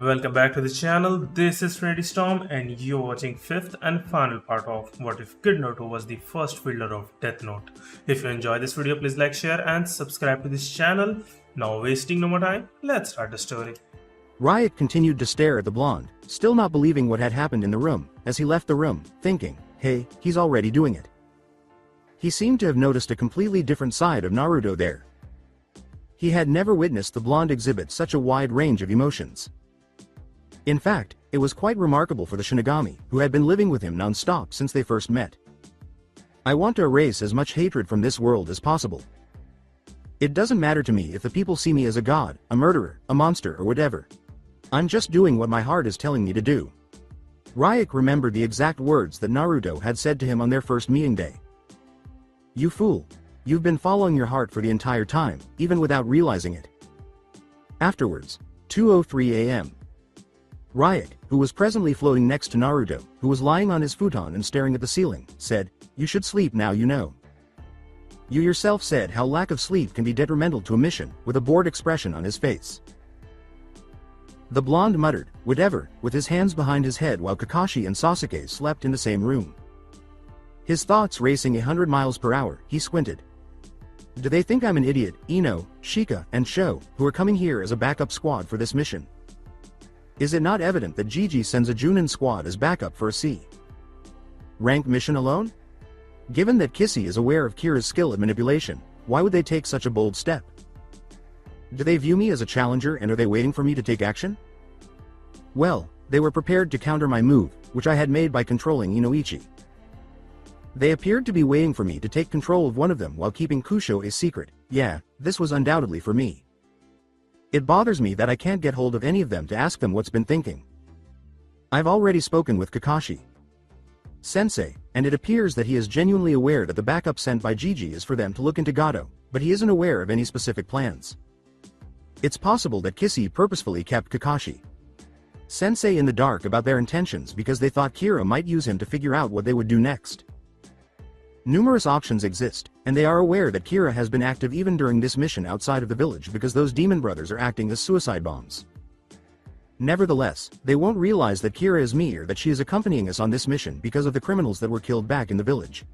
Welcome back to the channel. This is Freddy Storm and you're watching fifth and final part of What If Kid Naruto was the first wielder of Death Note. If you enjoy this video, please like, share and subscribe to this channel. Now wasting no more time, let's start the story. Ryuk continued to stare at the blonde, still not believing what had happened in the room, as he left the room, thinking, hey, he's already doing it. He seemed to have noticed a completely different side of Naruto there. He had never witnessed the blonde exhibit such a wide range of emotions. In fact, it was quite remarkable for the shinigami, who had been living with him non-stop since they first met. I want to erase as much hatred from this world as possible. It doesn't matter to me if the people see me as a god, a murderer, a monster or whatever. I'm just doing what my heart is telling me to do. Ryuk remembered the exact words that Naruto had said to him on their first meeting day. You fool. You've been following your heart for the entire time, even without realizing it. Afterwards, 2:03 a.m. Ryuk, who was presently floating next to Naruto, who was lying on his futon and staring at the ceiling, said, you should sleep now you know. You yourself said how lack of sleep can be detrimental to a mission, with a bored expression on his face. The blonde muttered, whatever, with his hands behind his head while Kakashi and Sasuke slept in the same room. His thoughts racing 100 miles per hour, he squinted. Do they think I'm an idiot, Ino, Shika, and Sho, who are coming here as a backup squad for this mission? Is it not evident that Gigi sends a Junin squad as backup for a C rank mission alone? Given that Kissy is aware of Kira's skill at manipulation, why would they take such a bold step? Do they view me as a challenger and are they waiting for me to take action? Well, they were prepared to counter my move, which I had made by controlling Inoichi. They appeared to be waiting for me to take control of one of them while keeping Kusho a secret. Yeah, this was undoubtedly for me. It bothers me that I can't get hold of any of them to ask them what's been thinking. I've already spoken with Kakashi Sensei, and it appears that he is genuinely aware that the backup sent by Gigi is for them to look into Gato, but he isn't aware of any specific plans. It's possible that Kissy purposefully kept Kakashi Sensei in the dark about their intentions because they thought Kira might use him to figure out what they would do next. Numerous options exist, and they are aware that Kira has been active even during this mission outside of the village because those demon brothers are acting as suicide bombs. Nevertheless, they won't realize that Kira is me or that she is accompanying us on this mission because of the criminals that were killed back in the village.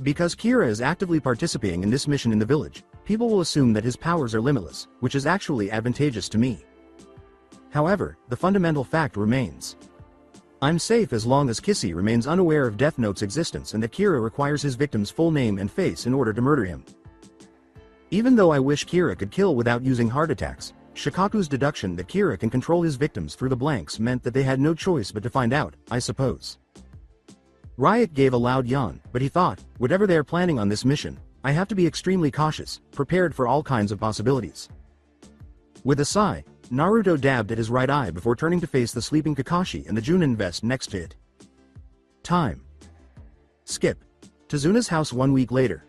Because Kira is actively participating in this mission in the village, people will assume that his powers are limitless, which is actually advantageous to me. However, the fundamental fact remains. I'm safe as long as Kissy remains unaware of Death Note's existence and that Kira requires his victim's full name and face in order to murder him. Even though I wish Kira could kill without using heart attacks, Shikaku's deduction that Kira can control his victims through the blanks meant that they had no choice but to find out, I suppose. Ryuk gave a loud yawn, but he thought, whatever they are planning on this mission, I have to be extremely cautious, prepared for all kinds of possibilities. With a sigh, Naruto dabbed at his right eye before turning to face the sleeping Kakashi and the Junin vest next to it. Time. Skip. Tazuna's house 1 week later.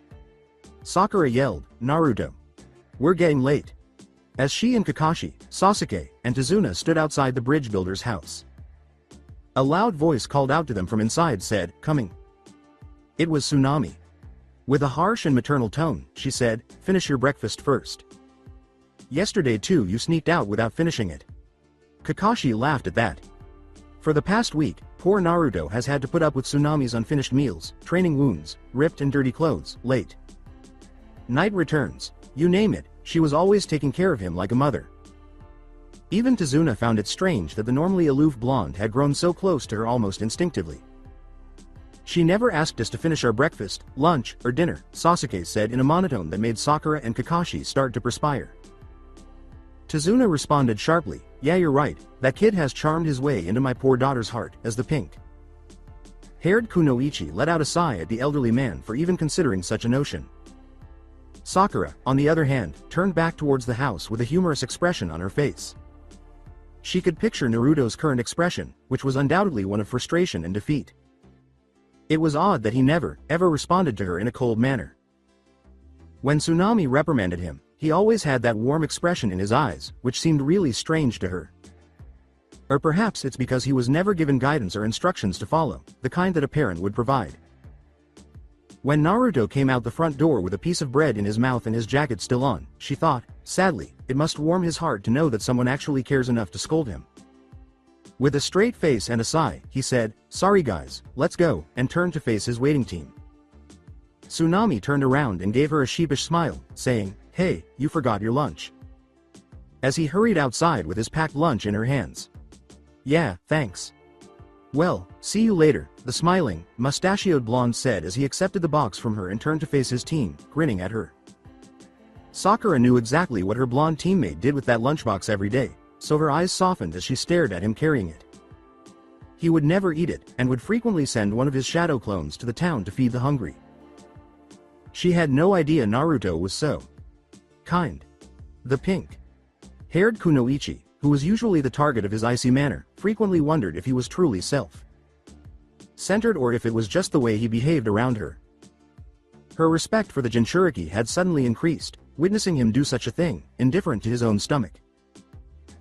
Sakura yelled, Naruto. We're getting late. As she and Kakashi, Sasuke, and Tazuna stood outside the bridge builder's house. A loud voice called out to them from inside said, coming. It was Tsunami. With a harsh and maternal tone, she said, finish your breakfast first. Yesterday too you sneaked out without finishing it. Kakashi laughed at that. For the past week, poor Naruto has had to put up with Tsunami's unfinished meals, training wounds, ripped and dirty clothes, late night returns, you name it, she was always taking care of him like a mother. Even Tazuna found it strange that the normally aloof blonde had grown so close to her almost instinctively. She never asked us to finish our breakfast, lunch, or dinner, Sasuke said in a monotone that made Sakura and Kakashi start to perspire. Tazuna responded sharply, yeah you're right, that kid has charmed his way into my poor daughter's heart, as the pink-haired Kunoichi let out a sigh at the elderly man for even considering such a notion. Sakura, on the other hand, turned back towards the house with a humorous expression on her face. She could picture Naruto's current expression, which was undoubtedly one of frustration and defeat. It was odd that he never, ever responded to her in a cold manner. When Tsunami reprimanded him, he always had that warm expression in his eyes, which seemed really strange to her. Or perhaps it's because he was never given guidance or instructions to follow, the kind that a parent would provide. When Naruto came out the front door with a piece of bread in his mouth and his jacket still on, she thought, sadly, it must warm his heart to know that someone actually cares enough to scold him. With a straight face and a sigh, he said, "Sorry guys, let's go," and turned to face his waiting team. Tsunami turned around and gave her a sheepish smile, saying, "Hey, you forgot your lunch." As he hurried outside with his packed lunch in her hands. "Yeah, thanks. Well, see you later," the smiling, mustachioed blonde said as he accepted the box from her and turned to face his team, grinning at her. Sakura knew exactly what her blonde teammate did with that lunchbox every day, so her eyes softened as she stared at him carrying it. He would never eat it, and would frequently send one of his shadow clones to the town to feed the hungry. She had no idea Naruto was so kind. The pink-haired Kunoichi, who was usually the target of his icy manner, frequently wondered if he was truly self-centered or if it was just the way he behaved around her. Her respect for the Jinchuriki had suddenly increased, witnessing him do such a thing, indifferent to his own stomach.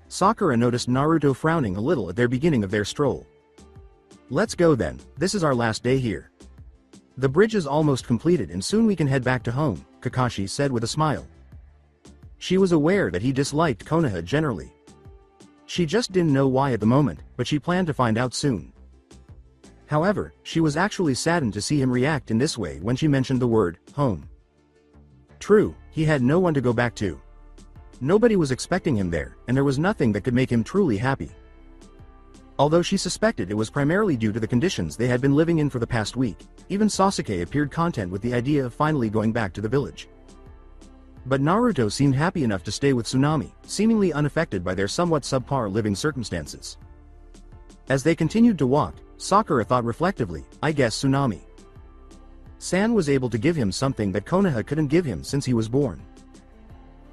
Sakura noticed Naruto frowning a little at their beginning of their stroll. "Let's go then, this is our last day here. The bridge is almost completed and soon we can head back to home," Kakashi said with a smile. She was aware that he disliked Konoha generally. She just didn't know why at the moment, but she planned to find out soon. However, she was actually saddened to see him react in this way when she mentioned the word, home. True, he had no one to go back to. Nobody was expecting him there, and there was nothing that could make him truly happy. Although she suspected it was primarily due to the conditions they had been living in for the past week, even Sasuke appeared content with the idea of finally going back to the village. But Naruto seemed happy enough to stay with Tsunami, seemingly unaffected by their somewhat subpar living circumstances. As they continued to walk, Sakura thought reflectively, "I guess Tsunami-san was able to give him something that Konoha couldn't give him since he was born."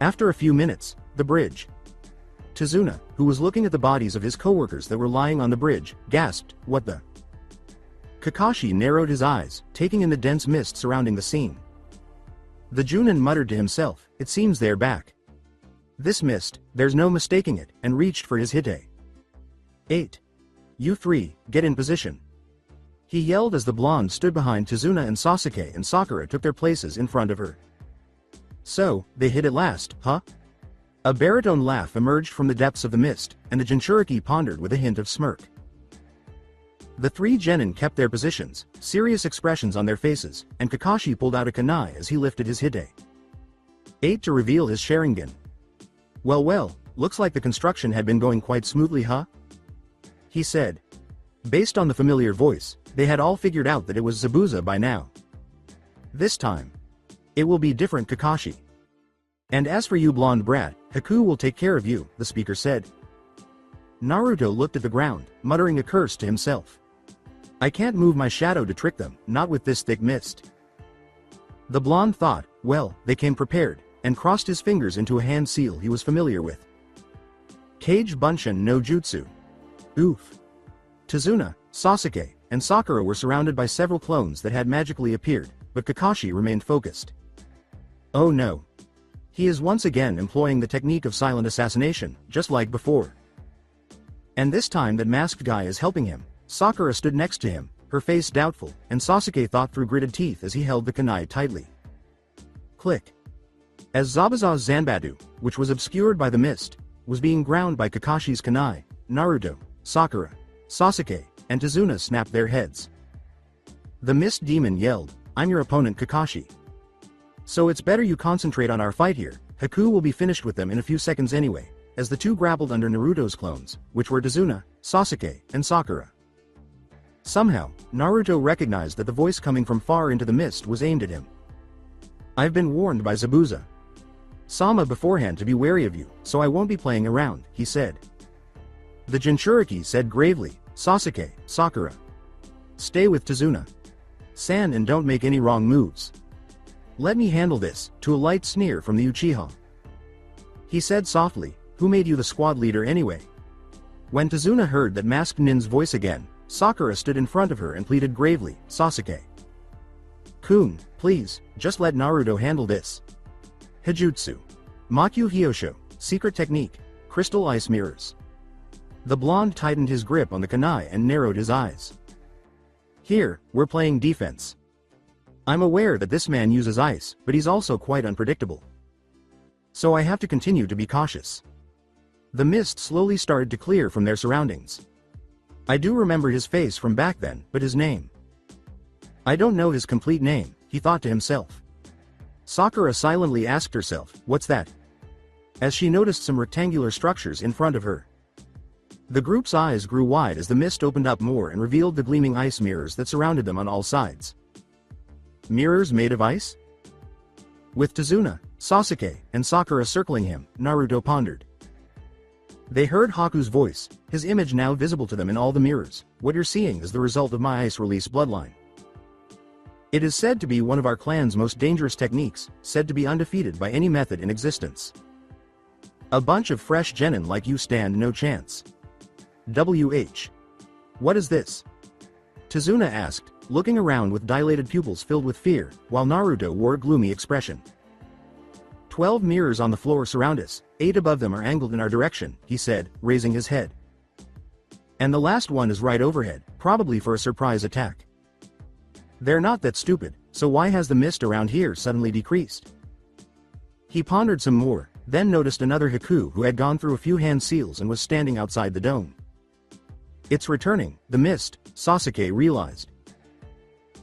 After a few minutes, the bridge. Tazuna, who was looking at the bodies of his coworkers that were lying on the bridge, gasped, "What the?" Kakashi narrowed his eyes, taking in the dense mist surrounding the scene. The Junin muttered to himself, "It seems they're back. This mist, there's no mistaking it," and reached for his hite. 8. "You three, get in position," he yelled as the blonde stood behind Tazuna and Sasuke and Sakura took their places in front of her. "So, they hit at last, huh?" A baritone laugh emerged from the depths of the mist, and the Jinchuriki pondered with a hint of smirk. The three genin kept their positions, serious expressions on their faces, and Kakashi pulled out a kunai as he lifted his hite. 8 to reveal his Sharingan. Well, looks like the construction had been going quite smoothly, huh?" he said. Based on the familiar voice, they had all figured out that it was Zabuza by now. "This time, it will be different, Kakashi. And as for you blonde brat, Haku will take care of you," the speaker said. Naruto looked at the ground, muttering a curse to himself. "I can't move my shadow to trick them, not with this thick mist." The blonde thought, well, they came prepared, and crossed his fingers into a hand seal he was familiar with. Kage Bunshin no Jutsu. Oof. Tazuna, Sasuke, and Sakura were surrounded by several clones that had magically appeared, but Kakashi remained focused. Oh no. He is once again employing the technique of silent assassination, just like before. And this time that masked guy is helping him. Sakura stood next to him, her face doubtful, and Sasuke thought through gritted teeth as he held the kunai tightly. Click. As Zabuza's Zanbadu, which was obscured by the mist, was being ground by Kakashi's kunai, Naruto, Sakura, Sasuke, and Tazuna snapped their heads. The mist demon yelled, "I'm your opponent Kakashi. So it's better you concentrate on our fight here, Haku will be finished with them in a few seconds anyway," as the two grappled under Naruto's clones, which were Tazuna, Sasuke, and Sakura. Somehow, Naruto recognized that the voice coming from far into the mist was aimed at him. "I've been warned by Zabuza Sama beforehand to be wary of you, so I won't be playing around," he said. The Jinchuriki said gravely, "Sasuke, Sakura. Stay with Tazuna-san and don't make any wrong moves. Let me handle this," to a light sneer from the Uchiha. He said softly, "Who made you the squad leader anyway?" When Tazuna heard that masked Nin's voice again, Sakura stood in front of her and pleaded gravely, "Sasuke. Kun, please, just let Naruto handle this. Hijutsu. Makyu Hyosho, secret technique, crystal ice mirrors." The blonde tightened his grip on the kunai and narrowed his eyes. "Here, we're playing defense. I'm aware that this man uses ice, but he's also quite unpredictable. So I have to continue to be cautious. The mist slowly started to clear from their surroundings. I do remember his face from back then, but his name. I don't know his complete name, he thought to himself. Sakura silently asked herself, what's that? As she noticed some rectangular structures in front of her. The group's eyes grew wide as the mist opened up more and revealed the gleaming ice mirrors that surrounded them on all sides. Mirrors made of ice? With Tazuna, Sasuke, and Sakura circling him, Naruto pondered. They heard Haku's voice, his image now visible to them in all the mirrors. What you're seeing is the result of my ice release bloodline. It is said to be one of our clan's most dangerous techniques, said to be undefeated by any method in existence. A bunch of fresh genin like you stand no chance. WH. What is this? Tazuna asked, looking around with dilated pupils filled with fear, while Naruto wore a gloomy expression. 12 mirrors on the floor surround us, 8 above them are angled in our direction, he said, raising his head. And the last one is right overhead, probably for a surprise attack. They're not that stupid, so why has the mist around here suddenly decreased? He pondered some more, then noticed another Haku who had gone through a few hand seals and was standing outside the dome. It's returning, the mist, Sasuke realized.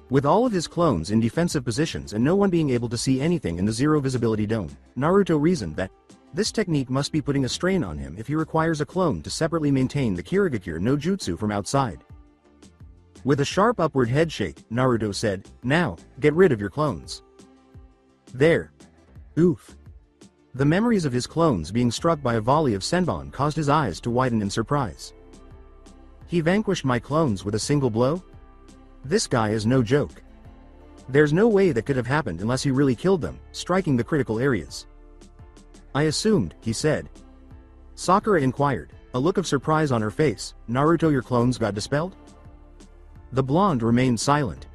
With all of his clones in defensive positions and no one being able to see anything in the zero visibility dome, Naruto reasoned that this technique must be putting a strain on him if he requires a clone to separately maintain the Kirigakure no Jutsu from outside. With a sharp upward head shake, Naruto said, now, get rid of your clones. There. Oof. The memories of his clones being struck by a volley of senbon caused his eyes to widen in surprise. He vanquished my clones with a single blow? This guy is no joke. There's no way that could have happened unless he really killed them, striking the critical areas. I assumed, he said. Sakura inquired, a look of surprise on her face, Naruto, your clones got dispelled? The blonde remained silent.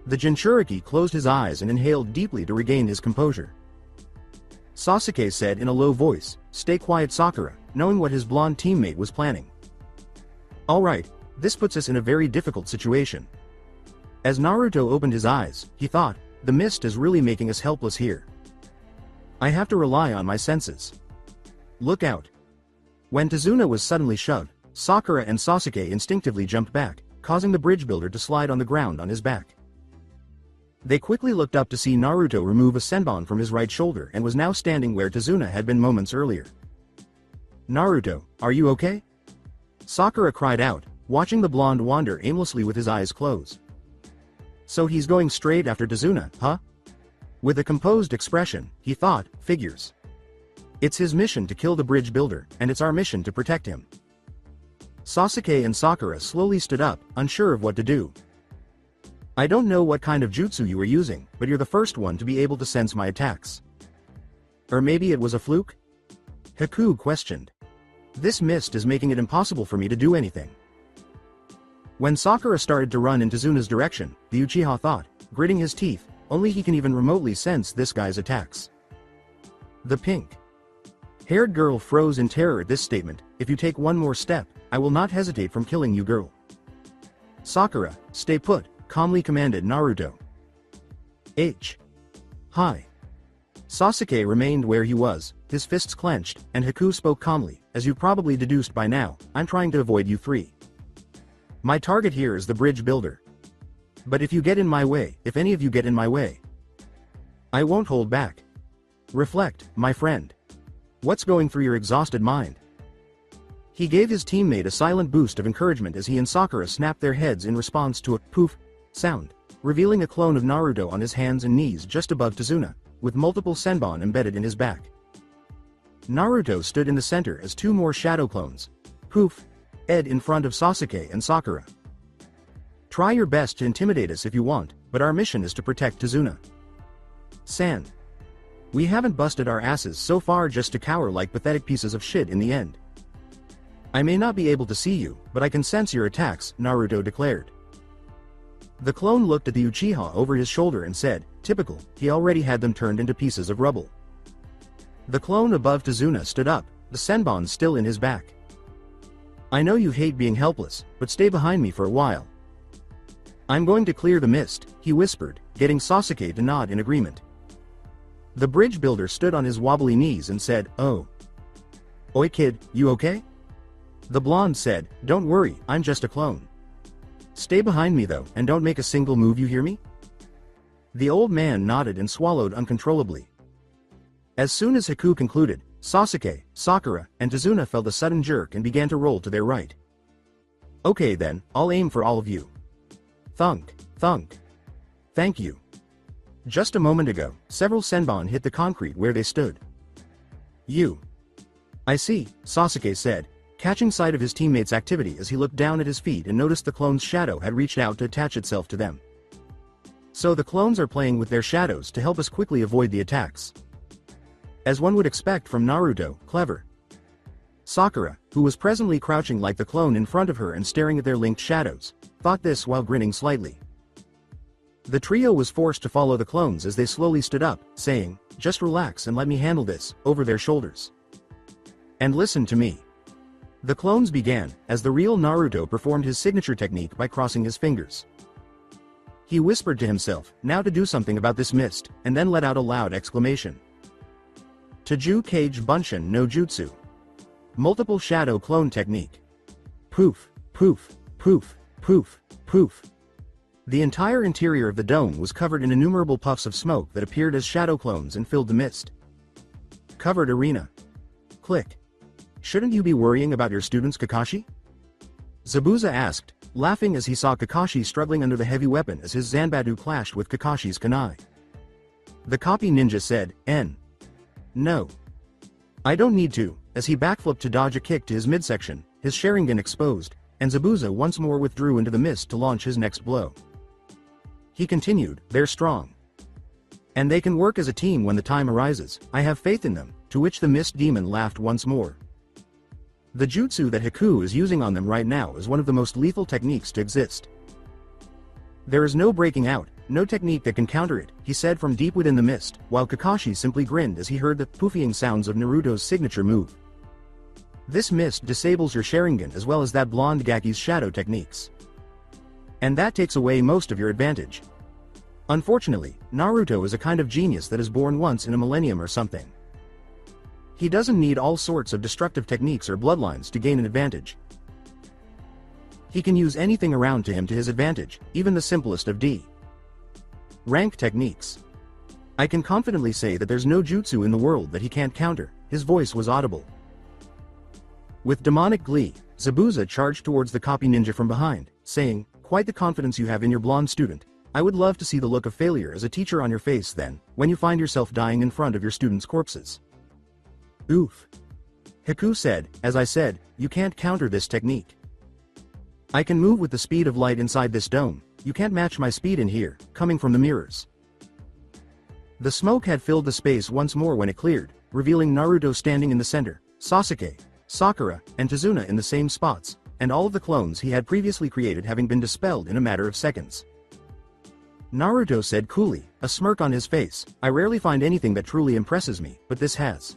The Jinchuriki closed his eyes and inhaled deeply to regain his composure. Sasuke said in a low voice, stay quiet Sakura, knowing what his blonde teammate was planning. Alright, this puts us in a very difficult situation. As Naruto opened his eyes, he thought, the mist is really making us helpless here. I have to rely on my senses. Look out. When Tazuna was suddenly shoved, Sakura and Sasuke instinctively jumped back, causing the bridge builder to slide on the ground on his back. They quickly looked up to see Naruto remove a senbon from his right shoulder and was now standing where Tazuna had been moments earlier. Naruto, are you okay? Sakura cried out, watching the blonde wander aimlessly with his eyes closed. So he's going straight after Tazuna, huh? With a composed expression, he thought, figures. It's his mission to kill the bridge builder, and it's our mission to protect him. Sasuke and Sakura slowly stood up, unsure of what to do. I don't know what kind of jutsu you were using, but you're the first one to be able to sense my attacks. Or maybe it was a fluke? Haku questioned. This mist is making it impossible for me to do anything. When Sakura started to run in Tazuna's direction, the Uchiha thought, gritting his teeth, only he can even remotely sense this guy's attacks. The pink-haired girl froze in terror at this statement, if you take one more step, I will not hesitate from killing you girl. Sakura, stay put, calmly commanded Naruto. Hi. Sasuke remained where he was, his fists clenched, and Haku spoke calmly, as you probably deduced by now, I'm trying to avoid you three. My target here is the bridge builder. But if you get in my way, if any of you get in my way, I won't hold back. Reflect, my friend. What's going through your exhausted mind? He gave his teammate a silent boost of encouragement as he and Sakura snapped their heads in response to a poof sound, revealing a clone of Naruto on his hands and knees just above Tazuna, with multiple senbon embedded in his back. Naruto stood in the center as two more shadow clones, poof, ed in front of Sasuke and Sakura. Try your best to intimidate us if you want, but our mission is to protect Tazuna. San. We haven't busted our asses so far just to cower like pathetic pieces of shit in the end. I may not be able to see you, but I can sense your attacks, Naruto declared. The clone looked at the Uchiha over his shoulder and said, typical, he already had them turned into pieces of rubble. The clone above Tazuna stood up, the senbon still in his back. I know you hate being helpless, but stay behind me for a while. I'm going to clear the mist, he whispered, getting Sasuke to nod in agreement. The bridge builder stood on his wobbly knees and said, "Oh. Oi kid, you okay?" The blonde said, "Don't worry, I'm just a clone. Stay behind me though, and don't make a single move, you hear me?" The old man nodded and swallowed uncontrollably. As soon as Haku concluded, Sasuke, Sakura, and Tazuna felt a sudden jerk and began to roll to their right. "Okay then, I'll aim for all of you." Thunk, thunk. Thank you. Just a moment ago, several senbon hit the concrete where they stood. You. I see, Sasuke said, catching sight of his teammates' activity as he looked down at his feet and noticed the clone's shadow had reached out to attach itself to them. So the clones are playing with their shadows to help us quickly avoid the attacks. As one would expect from Naruto, clever. Sakura, who was presently crouching like the clone in front of her and staring at their linked shadows, thought this while grinning slightly. The trio was forced to follow the clones as they slowly stood up, saying, "Just relax and let me handle this," over their shoulders. "And listen to me." The clones began, as the real Naruto performed his signature technique by crossing his fingers. He whispered to himself, now to do something about this mist, and then let out a loud exclamation. Taju Kage Bunshin no Jutsu. Multiple Shadow Clone Technique. Poof, poof, poof, poof, poof. The entire interior of the dome was covered in innumerable puffs of smoke that appeared as shadow clones and filled the mist. Covered arena. Click. Shouldn't you be worrying about your students, Kakashi? Zabuza asked, laughing as he saw Kakashi struggling under the heavy weapon as his Zanbatsu clashed with Kakashi's kunai. The copy ninja said, No. I don't need to, as he backflipped to dodge a kick to his midsection, his Sharingan exposed, and Zabuza once more withdrew into the mist to launch his next blow. He continued, "They're strong. And they can work as a team when the time arises, I have faith in them," to which the mist demon laughed once more. The jutsu that Haku is using on them right now is one of the most lethal techniques to exist. There is no breaking out, no technique that can counter it, he said from deep within the mist, while Kakashi simply grinned as he heard the poofing sounds of Naruto's signature move. This mist disables your Sharingan as well as that blonde Gaki's shadow techniques. And that takes away most of your advantage. Unfortunately, Naruto is a kind of genius that is born once in a millennium or something. He doesn't need all sorts of destructive techniques or bloodlines to gain an advantage. He can use anything around to him to his advantage, even the simplest of rank techniques. I can confidently say that there's no jutsu in the world that he can't counter, his voice was audible. With demonic glee, Zabuza charged towards the copy ninja from behind, saying, "Quite the confidence you have in your blonde student. I would love to see the look of failure as a teacher on your face then, when you find yourself dying in front of your students' corpses." Oof. Haku said, "As I said, you can't counter this technique. I can move with the speed of light inside this dome, you can't match my speed in here, coming from the mirrors." The smoke had filled the space once more when it cleared, revealing Naruto standing in the center, Sasuke, Sakura, and Tazuna in the same spots, and all of the clones he had previously created having been dispelled in a matter of seconds. Naruto said coolly, a smirk on his face, "I rarely find anything that truly impresses me, but this has.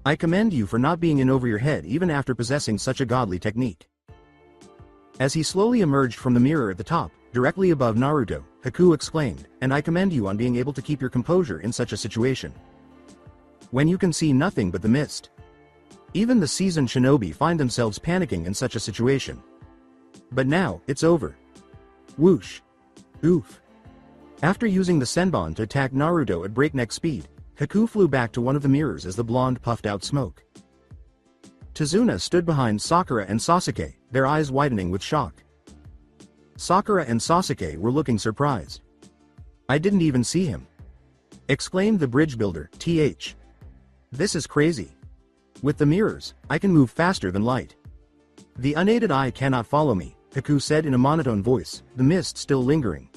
I commend you for not being in over your head even after possessing such a godly technique." As he slowly emerged from the mirror at the top, directly above Naruto, Haku exclaimed, "And I commend you on being able to keep your composure in such a situation. When you can see nothing but the mist. Even the seasoned shinobi find themselves panicking in such a situation. But now, it's over." Whoosh. Oof. After using the Senbon to attack Naruto at breakneck speed, Haku flew back to one of the mirrors as the blonde puffed out smoke. Tazuna stood behind Sakura and Sasuke, their eyes widening with shock. Sakura and Sasuke were looking surprised. "I didn't even see him," exclaimed the bridge builder, "Th. This is crazy. With the mirrors, I can move faster than light. The unaided eye cannot follow me," Haku said in a monotone voice, the mist still lingering.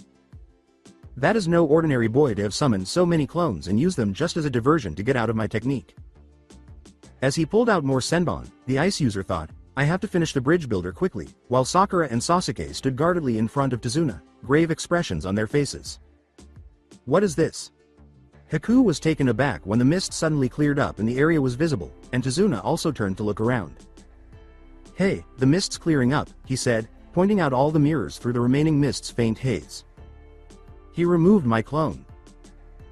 "That is no ordinary boy to have summoned so many clones and use them just as a diversion to get out of my technique." As he pulled out more Senbon, the ice user thought, "I have to finish the bridge builder quickly," while Sakura and Sasuke stood guardedly in front of Tazuna, grave expressions on their faces. "What is this?" Haku was taken aback when the mist suddenly cleared up and the area was visible, and Tazuna also turned to look around. "Hey, the mist's clearing up," he said, pointing out all the mirrors through the remaining mist's faint haze. He removed my clone.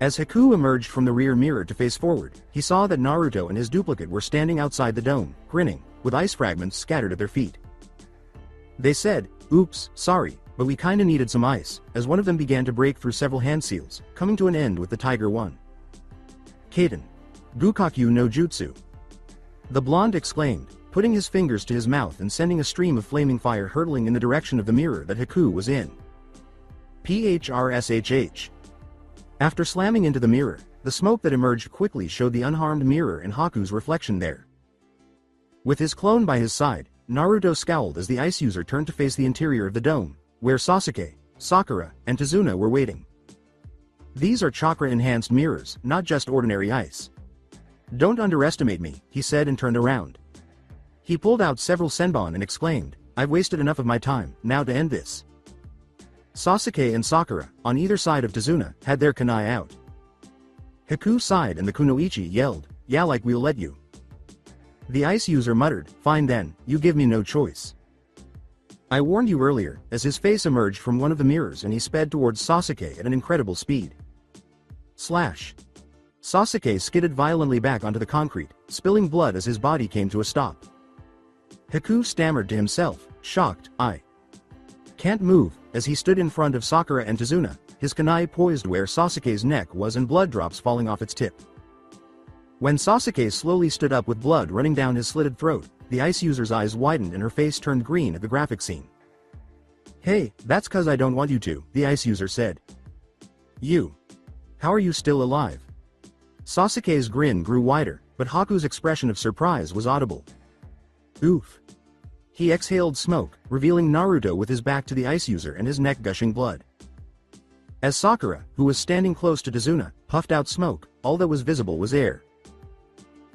As Haku emerged from the rear mirror to face forward, he saw that Naruto and his duplicate were standing outside the dome, grinning, with ice fragments scattered at their feet. They said, "Oops, sorry, but we kinda needed some ice," as one of them began to break through several hand seals, coming to an end with the Tiger One. "Kaden. Gukakyu no Jutsu." The blonde exclaimed, putting his fingers to his mouth and sending a stream of flaming fire hurtling in the direction of the mirror that Haku was in. PHRSHH. After slamming into the mirror, the smoke that emerged quickly showed the unharmed mirror and Haku's reflection there. With his clone by his side, Naruto scowled as the ice user turned to face the interior of the dome, where Sasuke, Sakura, and Tazuna were waiting. "These are chakra-enhanced mirrors, not just ordinary ice. Don't underestimate me," he said and turned around. He pulled out several senbon and exclaimed, "I've wasted enough of my time, now to end this." Sasuke and Sakura, on either side of Tazuna, had their kunai out. Haku sighed and the kunoichi yelled, "Yeah, like we'll let you." The ice user muttered, "Fine then, you give me no choice. I warned you earlier," as his face emerged from one of the mirrors and he sped towards Sasuke at an incredible speed. Slash. Sasuke skidded violently back onto the concrete, spilling blood as his body came to a stop. Haku stammered to himself, shocked, "I can't move," as he stood in front of Sakura and Tazuna, his kunai poised where Sasuke's neck was and blood drops falling off its tip. When Sasuke slowly stood up with blood running down his slitted throat, the ice user's eyes widened and her face turned green at the graphic scene. "Hey, that's 'cause I don't want you to," the ice user said. How are you still alive?" Sasuke's grin grew wider, but Haku's expression of surprise was audible. "Oof." He exhaled smoke, revealing Naruto with his back to the ice user and his neck gushing blood. As Sakura, who was standing close to Tazuna, puffed out smoke, all that was visible was air.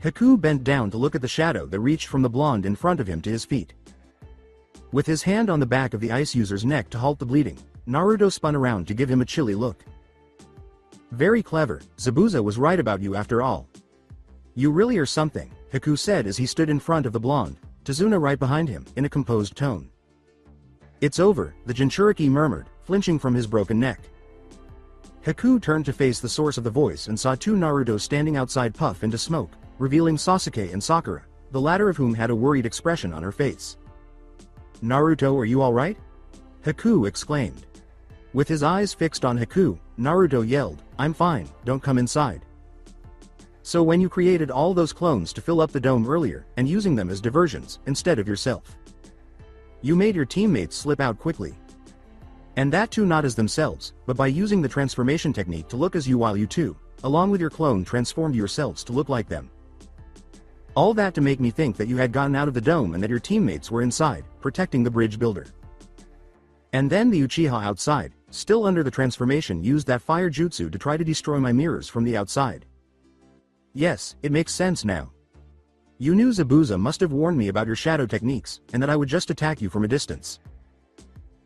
Haku bent down to look at the shadow that reached from the blonde in front of him to his feet. With his hand on the back of the ice user's neck to halt the bleeding, Naruto spun around to give him a chilly look. "Very clever, Zabuza was right about you after all. You really are something," Haku said as he stood in front of the blonde, Tazuna right behind him, in a composed tone. "It's over," the Jinchuriki murmured, flinching from his broken neck. Haku turned to face the source of the voice and saw two Naruto standing outside puff into smoke, revealing Sasuke and Sakura, the latter of whom had a worried expression on her face. "Naruto, are you alright?" Haku exclaimed. With his eyes fixed on Haku, Naruto yelled, "I'm fine, don't come inside." "So when you created all those clones to fill up the dome earlier, and using them as diversions, instead of yourself, you made your teammates slip out quickly. And that too not as themselves, but by using the transformation technique to look as you while you too, along with your clone transformed yourselves to look like them. All that to make me think that you had gotten out of the dome and that your teammates were inside, protecting the bridge builder. And then the Uchiha outside, still under the transformation, used that fire jutsu to try to destroy my mirrors from the outside. Yes, it makes sense now. You knew Zabuza must have warned me about your shadow techniques, and that I would just attack you from a distance.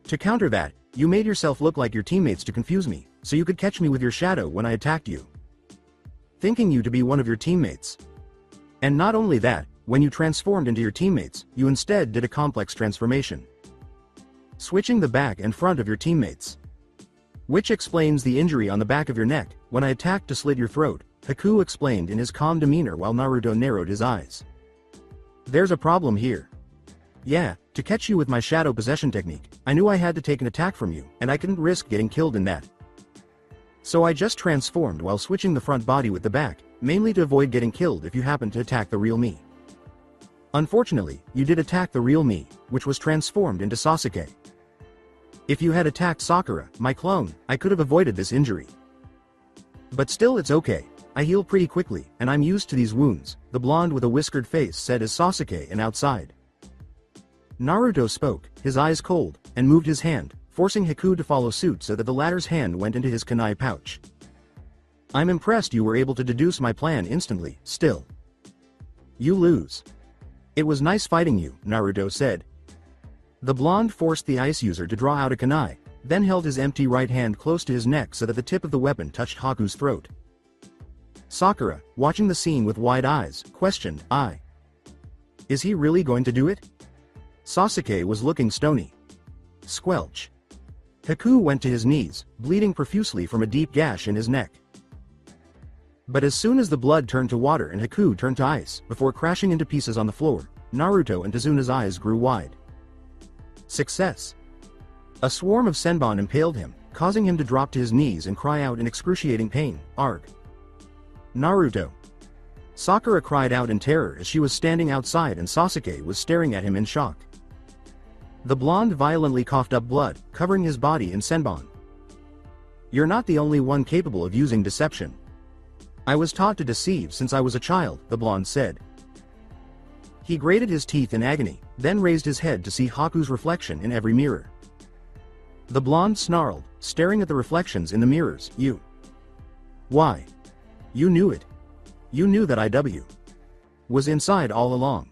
To counter that, you made yourself look like your teammates to confuse me, so you could catch me with your shadow when I attacked you, thinking you to be one of your teammates. And not only that, when you transformed into your teammates, you instead did a complex transformation, switching the back and front of your teammates. Which explains the injury on the back of your neck, when I attacked to slit your throat," Haku explained in his calm demeanor while Naruto narrowed his eyes. "There's a problem here. Yeah, to catch you with my shadow possession technique, I knew I had to take an attack from you, and I couldn't risk getting killed in that. So I just transformed while switching the front body with the back, mainly to avoid getting killed if you happened to attack the real me. Unfortunately, you did attack the real me, which was transformed into Sasuke. If you had attacked Sakura, my clone, I could have avoided this injury. But still it's okay. I heal pretty quickly, and I'm used to these wounds," the blonde with a whiskered face said as Sasuke and outside. Naruto spoke, his eyes cold, and moved his hand, forcing Haku to follow suit so that the latter's hand went into his kunai pouch. "I'm impressed you were able to deduce my plan instantly, still. You lose. It was nice fighting you," Naruto said. The blonde forced the ice user to draw out a kunai, then held his empty right hand close to his neck so that the tip of the weapon touched Haku's throat. Sakura, watching the scene with wide eyes, questioned, Is he really going to do it?" Sasuke was looking stony. Squelch. Haku went to his knees, bleeding profusely from a deep gash in his neck. But as soon as the blood turned to water and Haku turned to ice, before crashing into pieces on the floor, Naruto and Tazuna's eyes grew wide. Success. A swarm of senbon impaled him, causing him to drop to his knees and cry out in excruciating pain, "Arg! Naruto!" Sakura cried out in terror as she was standing outside and Sasuke was staring at him in shock. The blonde violently coughed up blood, covering his body in senbon. "You're not the only one capable of using deception. I was taught to deceive since I was a child," the blonde said. He grated his teeth in agony, then raised his head to see Haku's reflection in every mirror. The blonde snarled, staring at the reflections in the mirrors. "You. Why? You knew it. You knew that IW was inside all along.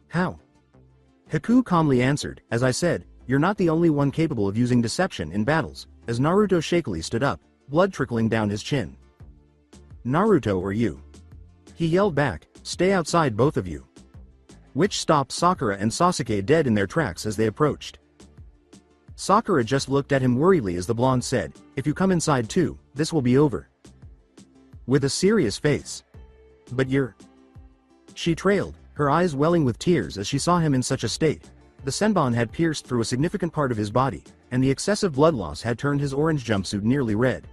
How?" Haku calmly answered, "As I said, you're not the only one capable of using deception in battles," as Naruto shakily stood up, blood trickling down his chin. "Naruto or you?" he yelled back, "Stay outside both of you." Which stopped Sakura and Sasuke dead in their tracks as they approached. Sakura just looked at him worriedly as the blonde said, "If you come inside too, this will be over." With a serious face. "But you're..." She trailed, her eyes welling with tears as she saw him in such a state. The senbon had pierced through a significant part of his body, and the excessive blood loss had turned his orange jumpsuit nearly red.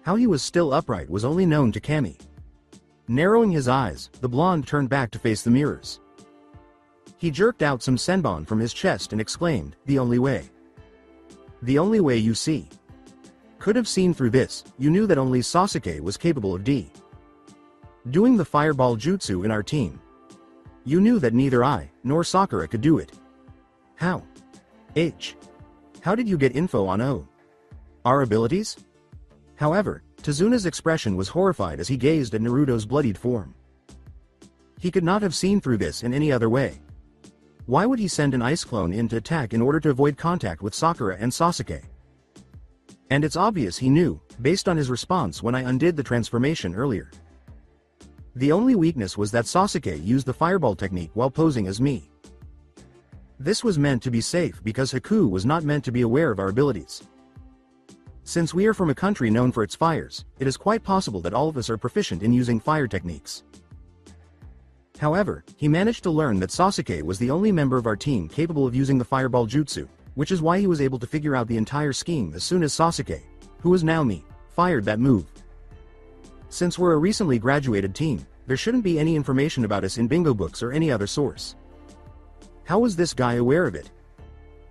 How he was still upright was only known to Kami. Narrowing his eyes, the blonde turned back to face the mirrors. He jerked out some senbon from his chest and exclaimed, "The only way. The only way you see. Could have seen through this, you knew that only Sasuke was capable of doing the fireball jutsu in our team. You knew that neither I, nor Sakura could do it. How? How did you get info on our abilities?" However, Tazuna's expression was horrified as he gazed at Naruto's bloodied form. He could not have seen through this in any other way. Why would he send an ice clone in to attack in order to avoid contact with Sakura and Sasuke? And it's obvious he knew, based on his response when I undid the transformation earlier. The only weakness was that Sasuke used the fireball technique while posing as me. This was meant to be safe because Haku was not meant to be aware of our abilities. Since we are from a country known for its fires, it is quite possible that all of us are proficient in using fire techniques. However, he managed to learn that Sasuke was the only member of our team capable of using the fireball jutsu, which is why he was able to figure out the entire scheme as soon as Sasuke, who is now me, fired that move. Since we're a recently graduated team, there shouldn't be any information about us in bingo books or any other source. How was this guy aware of it?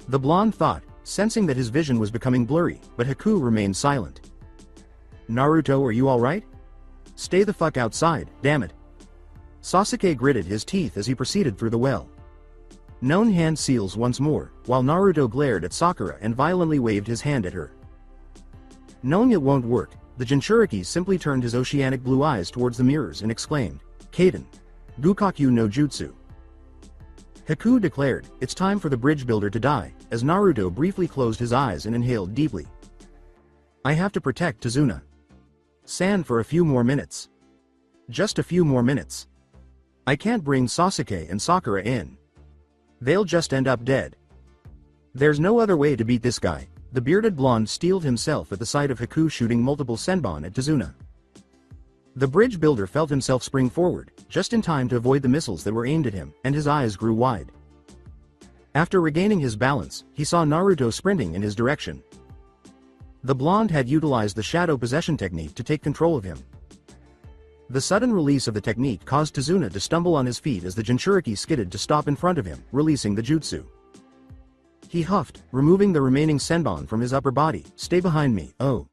The blonde thought, sensing that his vision was becoming blurry, but Haku remained silent. "Naruto, are you alright? Stay the fuck outside, damn it." Sasuke gritted his teeth as he proceeded through the well. Known hand seals once more, while Naruto glared at Sakura and violently waved his hand at her. Knowing it won't work, the Jinchuriki simply turned his oceanic blue eyes towards the mirrors and exclaimed, "Kaden. Gukakyu no Jutsu." Haku declared, "It's time for the bridge builder to die," as Naruto briefly closed his eyes and inhaled deeply. "I have to protect Tazuna-san for a few more minutes. Just a few more minutes. I can't bring Sasuke and Sakura in. They'll just end up dead. There's no other way to beat this guy." The bearded blonde steeled himself at the sight of Haku shooting multiple senbon at Tazuna. The bridge builder felt himself spring forward, just in time to avoid the missiles that were aimed at him, and his eyes grew wide. After regaining his balance, he saw Naruto sprinting in his direction. The blonde had utilized the shadow possession technique to take control of him. The sudden release of the technique caused Tazuna to stumble on his feet as the Jinchuriki skidded to stop in front of him, releasing the jutsu. He huffed, removing the remaining senbon from his upper body. "Stay behind me, oh.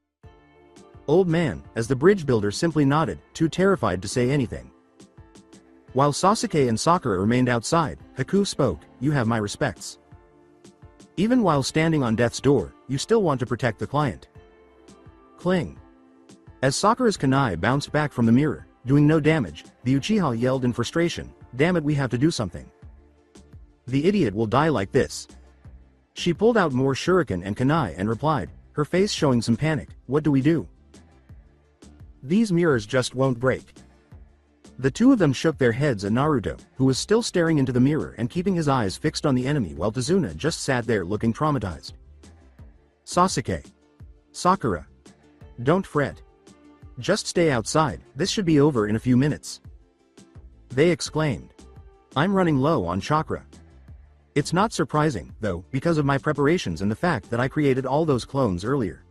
Old man," as the bridge builder simply nodded, too terrified to say anything. While Sasuke and Sakura remained outside, Haku spoke, "You have my respects. Even while standing on death's door, you still want to protect the client." Cling. As Sakura's kunai bounced back from the mirror, doing no damage, the Uchiha yelled in frustration, "Damn it, we have to do something. The idiot will die like this." She pulled out more shuriken and kunai and replied, her face showing some panic, "What do we do? These mirrors just won't break." The two of them shook their heads at Naruto, who was still staring into the mirror and keeping his eyes fixed on the enemy while Tazuna just sat there looking traumatized. Sasuke. Sakura. Don't fret. Just stay outside, this should be over in a few minutes. They exclaimed. I'm running low on chakra. It's not surprising, though, because of my preparations and the fact that I created all those clones earlier.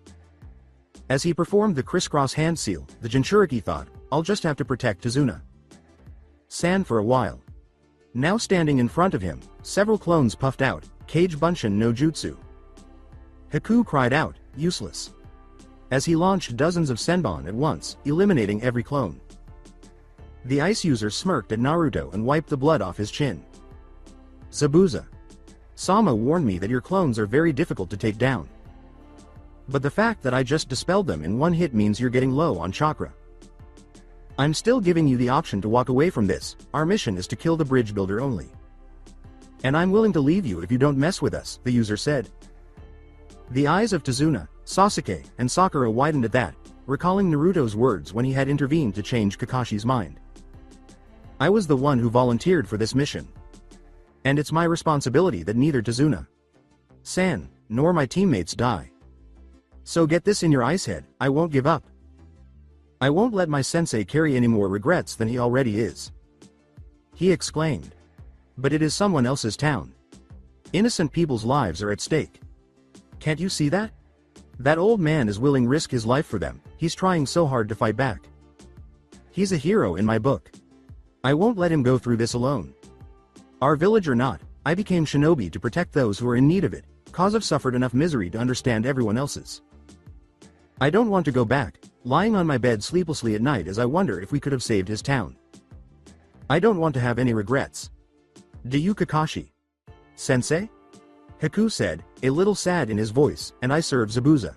As he performed the crisscross hand seal, the Jinchuriki thought, I'll just have to protect Tazuna-san for a while. Now standing in front of him, several clones puffed out, Kage Bunshin no Jutsu. Haku cried out, useless. As he launched dozens of Senbon at once, eliminating every clone. The ice user smirked at Naruto and wiped the blood off his chin. Zabuza. Sama warned me that your clones are very difficult to take down. But the fact that I just dispelled them in one hit means you're getting low on chakra. I'm still giving you the option to walk away from this, our mission is to kill the bridge builder only. And I'm willing to leave you if you don't mess with us, the user said. The eyes of Tazuna, Sasuke, and Sakura widened at that, recalling Naruto's words when he had intervened to change Kakashi's mind. I was the one who volunteered for this mission. And it's my responsibility that neither Tazuna-san, nor my teammates die. So get this in your ice head, I won't give up. I won't let my sensei carry any more regrets than he already is. He exclaimed. But it is someone else's town. Innocent people's lives are at stake. Can't you see that? That old man is willing to risk his life for them, he's trying so hard to fight back. He's a hero in my book. I won't let him go through this alone. Our village or not, I became shinobi to protect those who are in need of it, cause I've suffered enough misery to understand everyone else's. I don't want to go back, lying on my bed sleeplessly at night as I wonder if we could have saved his town. I don't want to have any regrets. Do you, Kakashi? Sensei? Haku said, a little sad in his voice, and I serve Zabuza.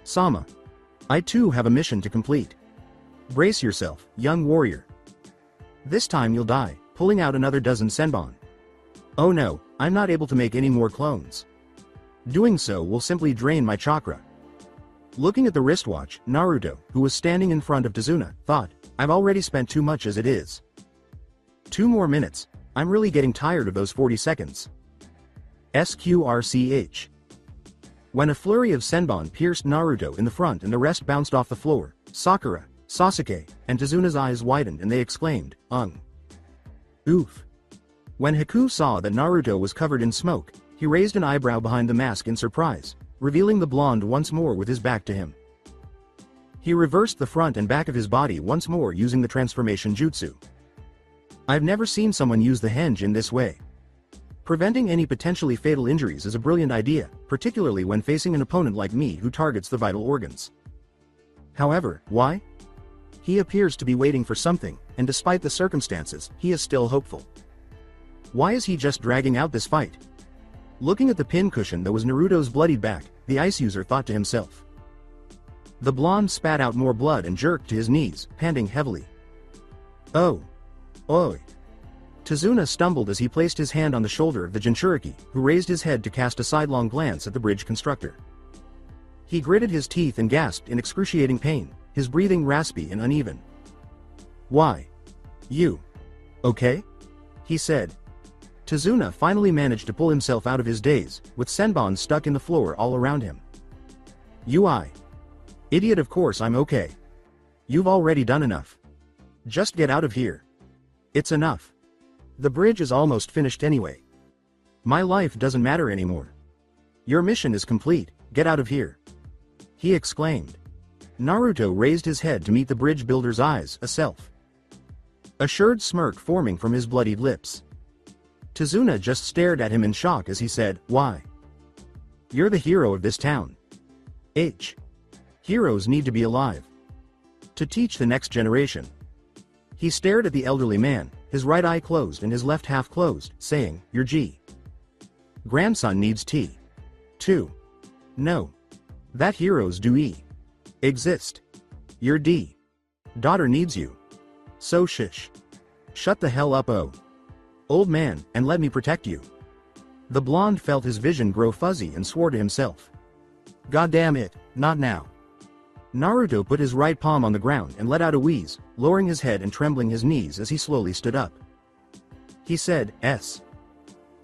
Sama. I too have a mission to complete. Brace yourself, young warrior. This time you'll die, pulling out another dozen Senbon. Oh no, I'm not able to make any more clones. Doing so will simply drain my chakra. Looking at the wristwatch, Naruto, who was standing in front of Tazuna, thought, I've already spent too much as it is. 2 more minutes, I'm really getting tired of those 40 seconds. SQRCH. When a flurry of Senbon pierced Naruto in the front and the rest bounced off the floor, Sakura, Sasuke, and Tazuna's eyes widened and they exclaimed, Oof. When Haku saw that Naruto was covered in smoke, he raised an eyebrow behind the mask in surprise, revealing the blonde once more with his back to him. He reversed the front and back of his body once more using the transformation jutsu. I've never seen someone use the henge in this way. Preventing any potentially fatal injuries is a brilliant idea, particularly when facing an opponent like me who targets the vital organs. However, why? He appears to be waiting for something, and despite the circumstances, he is still hopeful. Why is he just dragging out this fight? Looking at the pincushion that was Naruto's bloodied back, the ice user thought to himself. The blonde spat out more blood and jerked to his knees, panting heavily. Oh. Oi. Tazuna stumbled as he placed his hand on the shoulder of the Jinchuriki, who raised his head to cast a sidelong glance at the bridge constructor. He gritted his teeth and gasped in excruciating pain, his breathing raspy and uneven. Why? You. Okay? He said. Tazuna finally managed to pull himself out of his daze, with Senbon stuck in the floor all around him. You idiot, of course I'm okay. You've already done enough. Just get out of here. It's enough. The bridge is almost finished anyway. My life doesn't matter anymore. Your mission is complete, get out of here. He exclaimed. Naruto raised his head to meet the bridge builder's eyes, a self-assured smirk forming from his bloodied lips. Tazuna just stared at him in shock as he said, Why? You're the hero of this town. Heroes need to be alive. To teach the next generation. He stared at the elderly man, his right eye closed and his left half closed, saying, Your grandson needs tea. Too. No. That heroes do exist. Your daughter needs you. So shish. Shut the hell up, old man, and let me protect you. The blonde felt his vision grow fuzzy and swore to himself. God damn it, not now. Naruto put his right palm on the ground and let out a wheeze, lowering his head and trembling his knees as he slowly stood up. He said, "S.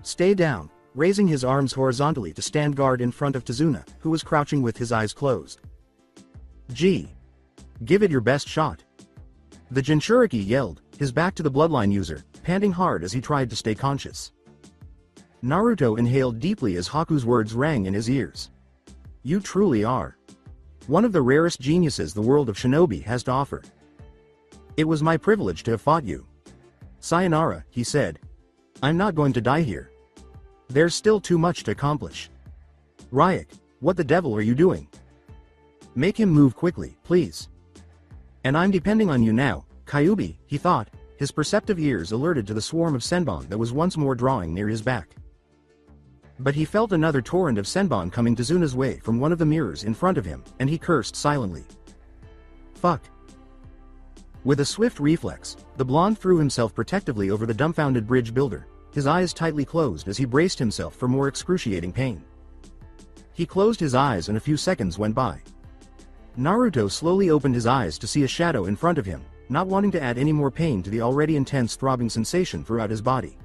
Stay down," raising his arms horizontally to stand guard in front of Tazuna, who was crouching with his eyes closed. "G. Give it your best shot." The Jinchuriki yelled, his back to the bloodline user, panting hard as he tried to stay conscious. Naruto inhaled deeply as Haku's words rang in his ears. "You truly are one of the rarest geniuses the world of shinobi has to offer. It was my privilege to have fought you. Sayonara," he said. "I'm not going to die here. There's still too much to accomplish." "Ryuk, what the devil are you doing? Make him move quickly, please. And I'm depending on you now, Kyuubi," he thought, his perceptive ears alerted to the swarm of senbon that was once more drawing near his back. But he felt another torrent of senbon coming Tazuna's way from one of the mirrors in front of him, and he cursed silently. "Fuck." With a swift reflex, the blonde threw himself protectively over the dumbfounded bridge builder, his eyes tightly closed as he braced himself for more excruciating pain. He closed his eyes and a few seconds went by. Naruto slowly opened his eyes to see a shadow in front of him, not wanting to add any more pain to the already intense throbbing sensation throughout his body.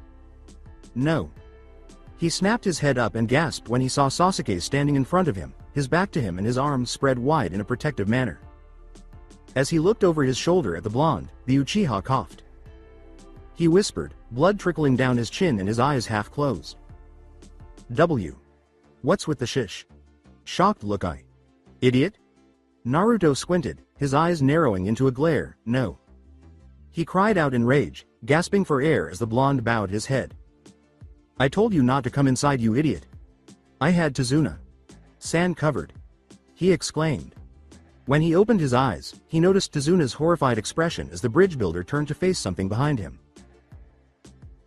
"No." He snapped his head up and gasped when he saw Sasuke standing in front of him, his back to him and his arms spread wide in a protective manner. As he looked over his shoulder at the blonde, the Uchiha coughed. He whispered, blood trickling down his chin and his eyes half closed. "W. What's with the shish? Shocked look I. Idiot?" Naruto squinted, his eyes narrowing into a glare. "No." He cried out in rage, gasping for air as the blonde bowed his head. "I told you not to come inside, you idiot. I had Tazuna San covered," he exclaimed. When he opened his eyes, he noticed Tazuna's horrified expression as the bridge builder turned to face something behind him.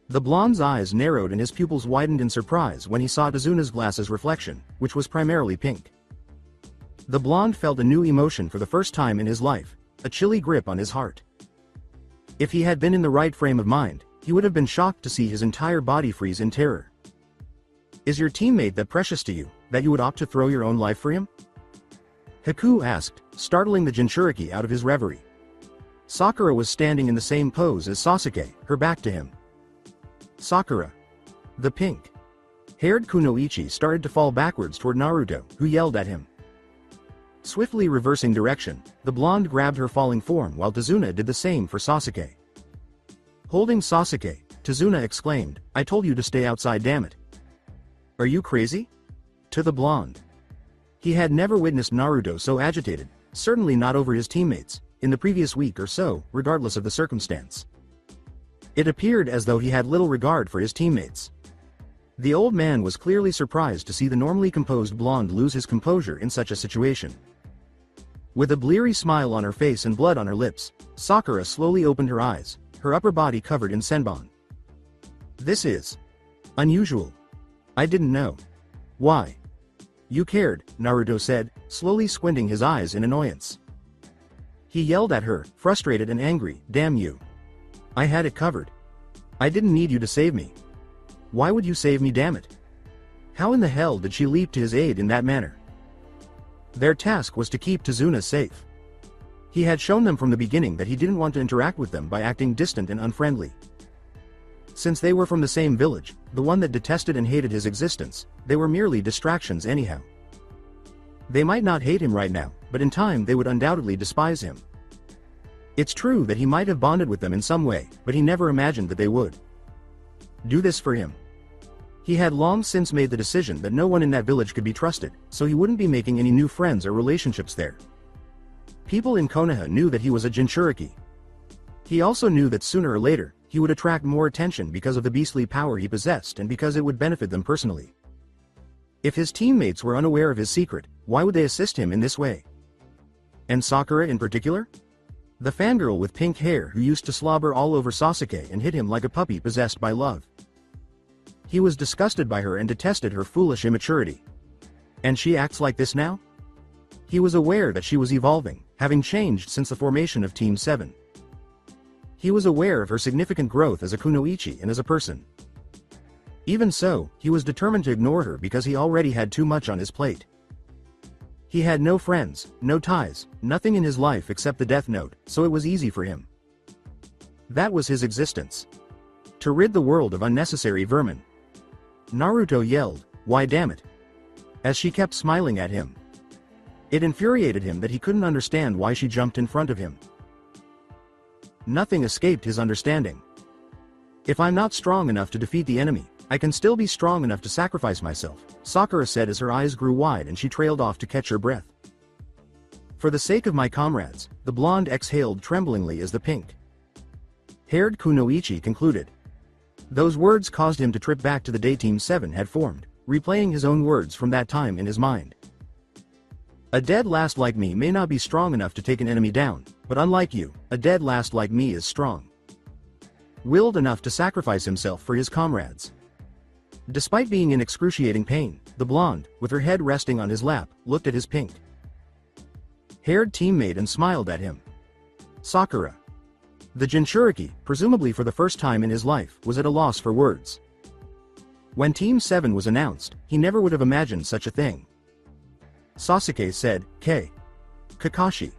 The blonde's eyes narrowed and his pupils widened in surprise when he saw Tazuna's glasses reflection, which was primarily pink. The blonde felt a new emotion for the first time in his life, a chilly grip on his heart. If he had been in the right frame of mind, he would have been shocked to see his entire body freeze in terror. "Is your teammate that precious to you, that you would opt to throw your own life for him?" Haku asked, startling the Jinchuriki out of his reverie. Sakura was standing in the same pose as Sasuke, her back to him. Sakura. The pink-haired kunoichi started to fall backwards toward Naruto, who yelled at him. Swiftly reversing direction, the blonde grabbed her falling form while Tazuna did the same for Sasuke. Holding Sasuke, Tazuna exclaimed, "I told you to stay outside, damn it. Are you crazy?" To the blonde. He had never witnessed Naruto so agitated, certainly not over his teammates, in the previous week or so, regardless of the circumstance. It appeared as though he had little regard for his teammates. The old man was clearly surprised to see the normally composed blonde lose his composure in such a situation. With a bleary smile on her face and blood on her lips, Sakura slowly opened her eyes, her upper body covered in senbon. "This is unusual. I didn't know. Why?" "You cared," Naruto said, slowly squinting his eyes in annoyance. He yelled at her, frustrated and angry, "Damn you. I had it covered. I didn't need you to save me. Why would you save me, damn it?" How in the hell did she leap to his aid in that manner? Their task was to keep Tazuna safe. He had shown them from the beginning that he didn't want to interact with them by acting distant and unfriendly. Since they were from the same village, the one that detested and hated his existence, they were merely distractions anyhow. They might not hate him right now, but in time they would undoubtedly despise him. It's true that he might have bonded with them in some way, but he never imagined that they would do this for him. He had long since made the decision that no one in that village could be trusted, so he wouldn't be making any new friends or relationships there. People in Konoha knew that he was a Jinchuriki. He also knew that sooner or later, he would attract more attention because of the beastly power he possessed and because it would benefit them personally. If his teammates were unaware of his secret, why would they assist him in this way? And Sakura in particular? The fangirl with pink hair who used to slobber all over Sasuke and hit him like a puppy possessed by love. He was disgusted by her and detested her foolish immaturity. And she acts like this now? He was aware that she was evolving, having changed since the formation of Team 7. He was aware of her significant growth as a kunoichi and as a person. Even so, he was determined to ignore her because he already had too much on his plate. He had no friends, no ties, nothing in his life except the Death Note, so it was easy for him. That was his existence. To rid the world of unnecessary vermin. Naruto yelled, "Why damn it?" as she kept smiling at him. It infuriated him that he couldn't understand why she jumped in front of him. Nothing escaped his understanding. If I'm not strong enough to defeat the enemy, I can still be strong enough to sacrifice myself, Sakura said as her eyes grew wide and she trailed off to catch her breath. For the sake of my comrades, the blonde exhaled tremblingly as the pink-haired Kunoichi concluded. Those words caused him to trip back to the day Team 7 had formed, replaying his own words from that time in his mind. A dead last like me may not be strong enough to take an enemy down, but unlike you, a dead last like me is strong. Willed enough to sacrifice himself for his comrades. Despite being in excruciating pain, the blonde, with her head resting on his lap, looked at his pink-haired teammate and smiled at him. Sakura. The Jinchuriki, presumably for the first time in his life, was at a loss for words. When Team 7 was announced, he never would have imagined such a thing. Sasuke said, Kakashi.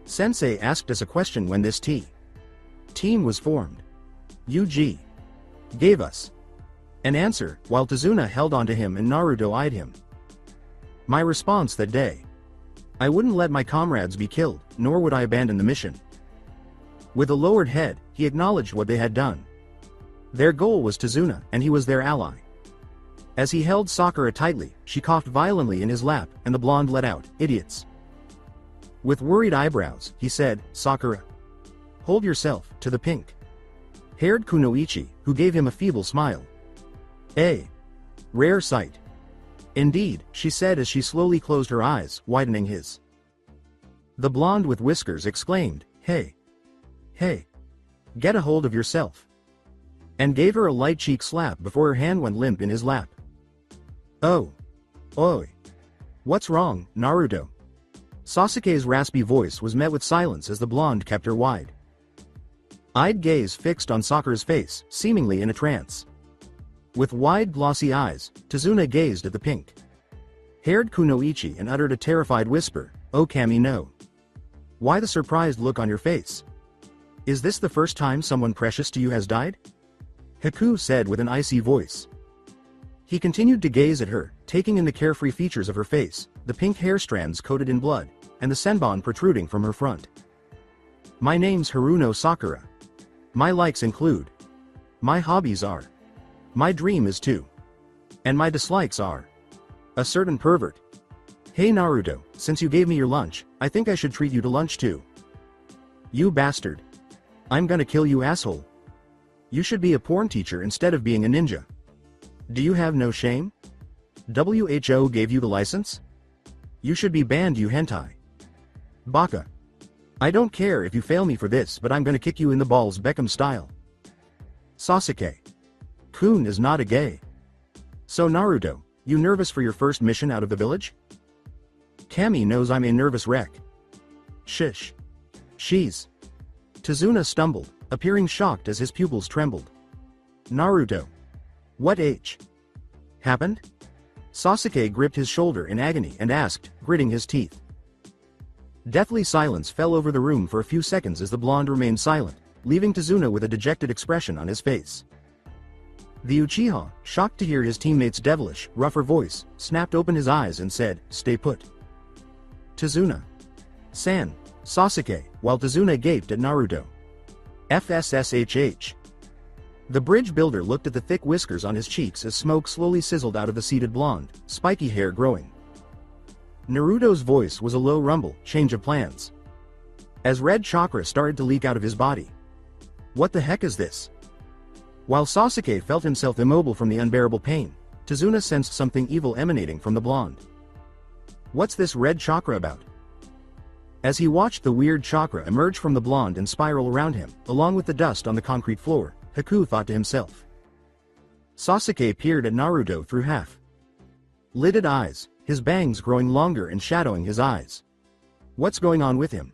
Sensei asked us a question when this team was formed. Yuji gave us an answer, while Tazuna held onto him and Naruto eyed him. My response that day. I wouldn't let my comrades be killed, nor would I abandon the mission. With a lowered head, he acknowledged what they had done. Their goal was Tazuna, and he was their ally. As he held Sakura tightly, she coughed violently in his lap, and the blonde let out, "Idiots." With worried eyebrows, he said, "Sakura. Hold yourself," to the pink-haired Kunoichi, who gave him a feeble smile. A rare sight. Indeed, she said as she slowly closed her eyes, widening his. The blonde with whiskers exclaimed, Hey, get a hold of yourself," and gave her a light cheek slap before her hand went limp in his lap. "Oh. Oi. What's wrong, Naruto?" Sasuke's raspy voice was met with silence as the blonde kept her wide-eyed gaze fixed on Sakura's face, seemingly in a trance. With wide glossy eyes, Tazuna gazed at the pink-haired Kunoichi and uttered a terrified whisper, "Oh Kami no. Why the surprised look on your face? Is this the first time someone precious to you has died?" Haku said with an icy voice. He continued to gaze at her, taking in the carefree features of her face, the pink hair strands coated in blood, and the senbon protruding from her front. "My name's Haruno Sakura. My likes include. My hobbies are. My dream is too. And my dislikes are. A certain pervert. Hey Naruto, since you gave me your lunch, I think I should treat you to lunch too. You bastard. I'm gonna kill you asshole. You should be a porn teacher instead of being a ninja. Do you have no shame? WHO gave you the license? You should be banned, you hentai. Baka. I don't care if you fail me for this, but I'm gonna kick you in the balls Beckham style. Sasuke. Kun is not a gay. So Naruto, you nervous for your first mission out of the village? Kami knows I'm a nervous wreck. Shish. She's. Tazuna stumbled, appearing shocked as his pupils trembled. Naruto. What happened? Sasuke gripped his shoulder in agony and asked, gritting his teeth. Deathly silence fell over the room for a few seconds as the blonde remained silent, leaving Tazuna with a dejected expression on his face. The Uchiha, shocked to hear his teammate's devilish, rougher voice, snapped open his eyes and said, "Stay put." Tazuna. San. Sasuke, while Tazuna gaped at Naruto. FSSHH. The bridge builder looked at the thick whiskers on his cheeks as smoke slowly sizzled out of the seated blonde, spiky hair growing. Naruto's voice was a low rumble, change of plans. As red chakra started to leak out of his body. What the heck is this? While Sasuke felt himself immobile from the unbearable pain, Tazuna sensed something evil emanating from the blonde. What's this red chakra about? As he watched the weird chakra emerge from the blonde and spiral around him, along with the dust on the concrete floor, Haku thought to himself. Sasuke peered at Naruto through half-lidded eyes, his bangs growing longer and shadowing his eyes. What's going on with him?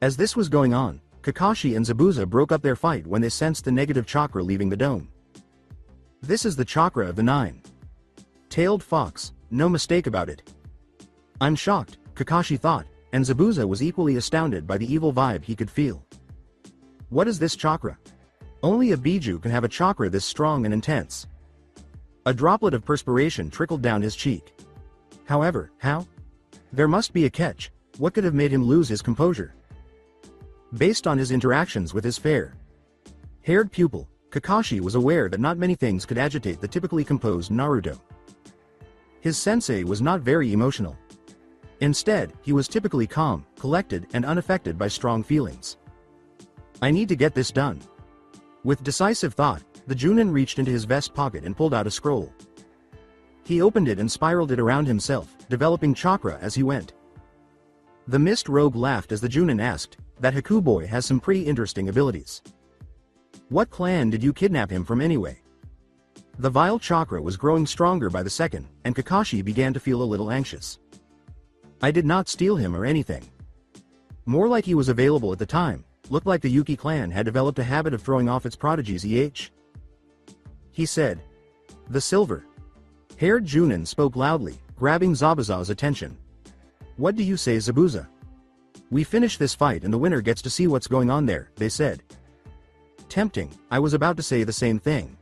As this was going on, Kakashi and Zabuza broke up their fight when they sensed the negative chakra leaving the dome. This is the chakra of the nine-tailed fox, no mistake about it. I'm shocked, Kakashi thought, and Zabuza was equally astounded by the evil vibe he could feel. What is this chakra? Only a Biju can have a chakra this strong and intense. A droplet of perspiration trickled down his cheek. However, how? There must be a catch. What could have made him lose his composure? Based on his interactions with his fair-haired pupil, Kakashi was aware that not many things could agitate the typically composed Naruto. His sensei was not very emotional. Instead, he was typically calm, collected, and unaffected by strong feelings. I need to get this done. With decisive thought, the Junin reached into his vest pocket and pulled out a scroll. He opened it and spiraled it around himself, developing chakra as he went. The mist rogue laughed as the Junin asked, "That Haku boy has some pretty interesting abilities. What clan did you kidnap him from anyway?" The vile chakra was growing stronger by the second, and Kakashi began to feel a little anxious. I did not steal him or anything. More like he was available at the time. Looked like the Yuki clan had developed a habit of throwing off its prodigies he said. The silver-haired Junin spoke loudly, grabbing Zabuza's attention. What do you say, Zabuza? We finish this fight and the winner gets to see what's going on there, they said. Tempting, I was about to say the same thing.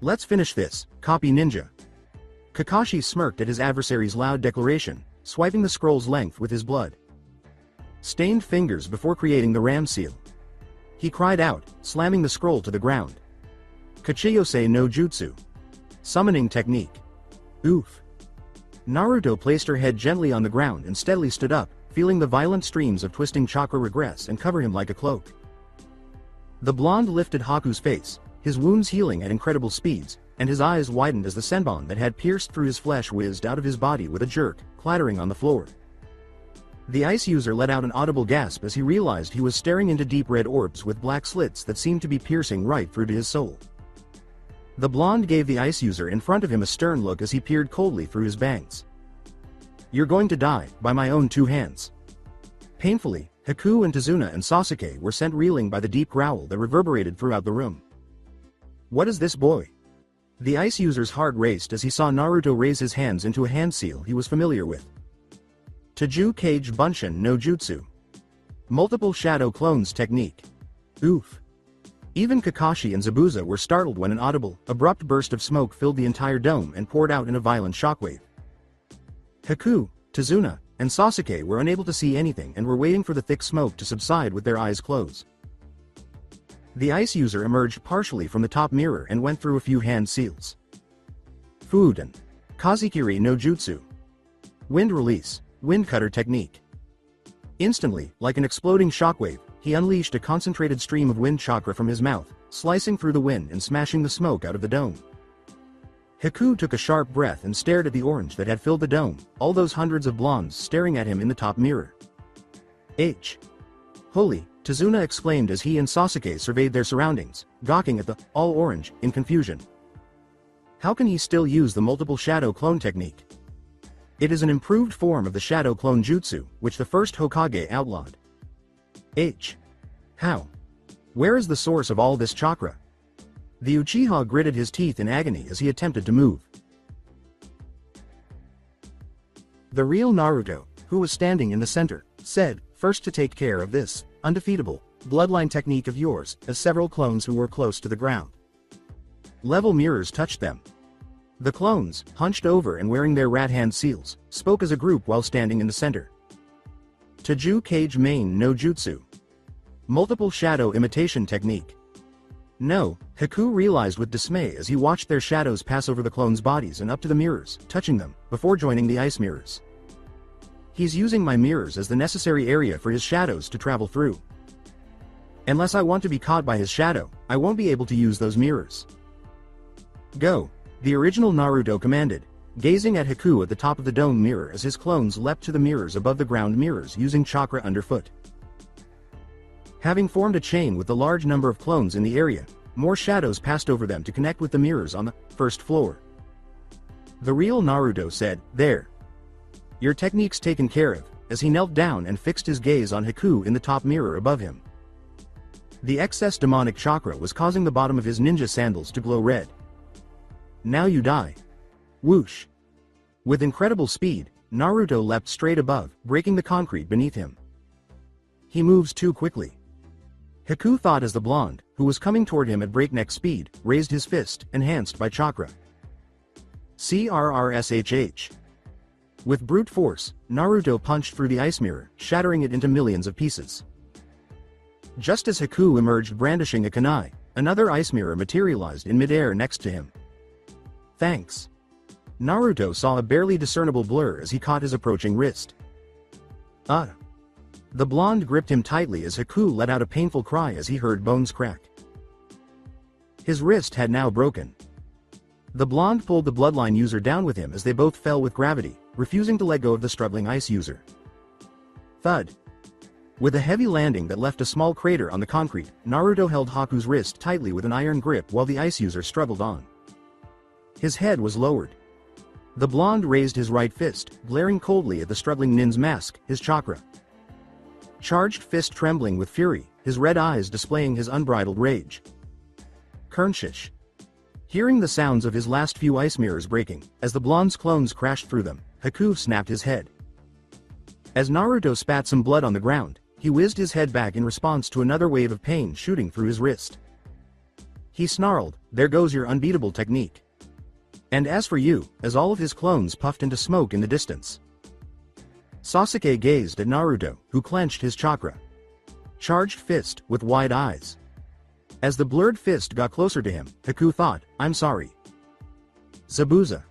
Let's finish this, copy ninja. Kakashi smirked at his adversary's loud declaration, swiping the scroll's length with his blood-stained fingers before creating the ram seal. He cried out, slamming the scroll to the ground. Kachiyose no Jutsu. Summoning technique. Oof. Naruto placed her head gently on the ground and steadily stood up, feeling the violent streams of twisting chakra regress and cover him like a cloak. The blonde lifted Haku's face, his wounds healing at incredible speeds, and his eyes widened as the senbon that had pierced through his flesh whizzed out of his body with a jerk, clattering on the floor. The ice user let out an audible gasp as he realized he was staring into deep red orbs with black slits that seemed to be piercing right through to his soul. The blonde gave the ice user in front of him a stern look as he peered coldly through his bangs. You're going to die, by my own 2 hands. Painfully, Haku and Tazuna and Sasuke were sent reeling by the deep growl that reverberated throughout the room. What is this boy? The ice user's heart raced as he saw Naruto raise his hands into a hand seal he was familiar with. Taju Kage Bunshin no Jutsu. Multiple shadow clones technique. Oof. Even Kakashi and Zabuza were startled when an audible, abrupt burst of smoke filled the entire dome and poured out in a violent shockwave. Haku, Tazuna, and Sasuke were unable to see anything and were waiting for the thick smoke to subside with their eyes closed. The ice user emerged partially from the top mirror and went through a few hand seals. Fuden. Kazikiri no Jutsu. Wind release, wind cutter technique. Instantly, like an exploding shockwave, he unleashed a concentrated stream of wind chakra from his mouth, slicing through the wind and smashing the smoke out of the dome. Haku took a sharp breath and stared at the orange that had filled the dome, all those hundreds of blondes staring at him in the top mirror. Holy, Tazuna exclaimed as he and Sasuke surveyed their surroundings, gawking at the all-orange in confusion. How can he still use the multiple shadow clone technique? It is an improved form of the shadow clone jutsu, which the first Hokage outlawed. How? Where is the source of all this chakra? The Uchiha gritted his teeth in agony as he attempted to move. The real Naruto, who was standing in the center, said, first to take care of this undefeatable bloodline technique of yours, as several clones who were close to the ground. Level mirrors touched them. The clones, hunched over and wearing their rat hand seals, spoke as a group while standing in the center. Taju Kage Main no Jutsu. Multiple shadow imitation technique. No, Haku realized with dismay as he watched their shadows pass over the clones' bodies and up to the mirrors, touching them, before joining the ice mirrors. He's using my mirrors as the necessary area for his shadows to travel through. Unless I want to be caught by his shadow, I won't be able to use those mirrors. Go, the original Naruto commanded, gazing at Haku at the top of the dome mirror as his clones leapt to the mirrors above the ground mirrors using chakra underfoot. Having formed a chain with the large number of clones in the area, more shadows passed over them to connect with the mirrors on the first floor. The real Naruto said, "There. Your technique's taken care of," as he knelt down and fixed his gaze on Haku in the top mirror above him. The excess demonic chakra was causing the bottom of his ninja sandals to glow red. Now you die. Whoosh. With incredible speed, Naruto leapt straight above, breaking the concrete beneath him. He moves too quickly. Haku thought as the blonde, who was coming toward him at breakneck speed, raised his fist, enhanced by chakra. CRRSHH. With brute force, Naruto punched through the ice mirror, shattering it into millions of pieces. Just as Haku emerged brandishing a kunai, another ice mirror materialized in midair next to him. Thanks. Naruto saw a barely discernible blur as he caught his approaching wrist. The blonde gripped him tightly as Haku let out a painful cry as he heard bones crack. His wrist had now broken. The blonde pulled the bloodline user down with him as they both fell with gravity, refusing to let go of the struggling ice user. Thud. With a heavy landing that left a small crater on the concrete, Naruto held Haku's wrist tightly with an iron grip while the ice user struggled on. His head was lowered. The blonde raised his right fist, glaring coldly at the struggling nin's mask, his chakra. Charged fist trembling with fury, his red eyes displaying his unbridled rage. Kernshish. Hearing the sounds of his last few ice mirrors breaking, as the blonde's clones crashed through them, Haku snapped his head. As Naruto spat some blood on the ground, he whizzed his head back in response to another wave of pain shooting through his wrist. He snarled, "There goes your unbeatable technique." And as for you, as all of his clones puffed into smoke in the distance. Sasuke gazed at Naruto, who clenched his chakra. Charged fist, with wide eyes. As the blurred fist got closer to him, Haku thought, "I'm sorry." Zabuza.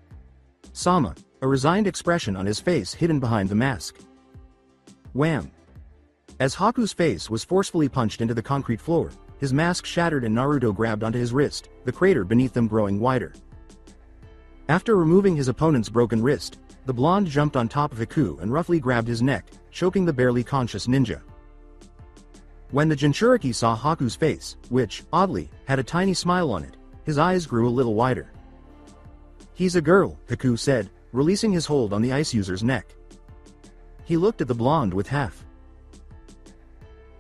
Sama, a resigned expression on his face hidden behind the mask. Wham! As Haku's face was forcefully punched into the concrete floor, his mask shattered and Naruto grabbed onto his wrist, the crater beneath them growing wider. After removing his opponent's broken wrist, the blonde jumped on top of Haku and roughly grabbed his neck, choking the barely conscious ninja. When the Jinchuriki saw Haku's face, which, oddly, had a tiny smile on it, his eyes grew a little wider. "He's a girl," Haku said, releasing his hold on the ice user's neck. He looked at the blonde with half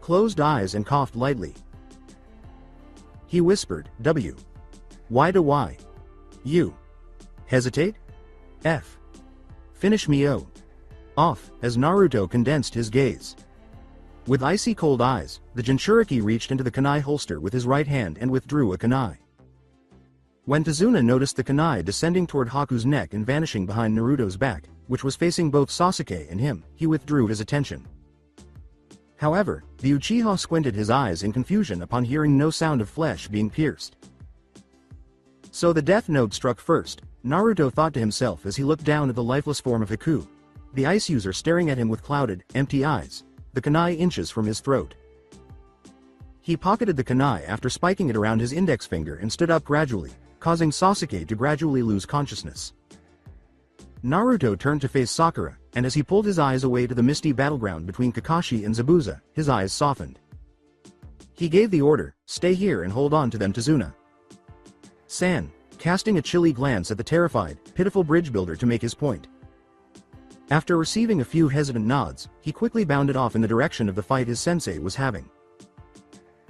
closed eyes and coughed lightly. He whispered, "W. Why do Y? You. Hesitate? F. Finish me O. Off," as Naruto condensed his gaze. With icy cold eyes, the Jinchuriki reached into the kunai holster with his right hand and withdrew a kunai. When Tazuna noticed the kunai descending toward Haku's neck and vanishing behind Naruto's back, which was facing both Sasuke and him, he withdrew his attention. However, the Uchiha squinted his eyes in confusion upon hearing no sound of flesh being pierced. So the death note struck first, Naruto thought to himself as he looked down at the lifeless form of Haku, the ice user staring at him with clouded, empty eyes, the kunai inches from his throat. He pocketed the kunai after spiking it around his index finger and stood up gradually, causing Sasuke to gradually lose consciousness. Naruto turned to face Sakura, and as he pulled his eyes away to the misty battleground between Kakashi and Zabuza, his eyes softened. He gave the order, "Stay here and hold on to them, Tazuna." San, casting a chilly glance at the terrified, pitiful bridge builder to make his point. After receiving a few hesitant nods, he quickly bounded off in the direction of the fight his sensei was having.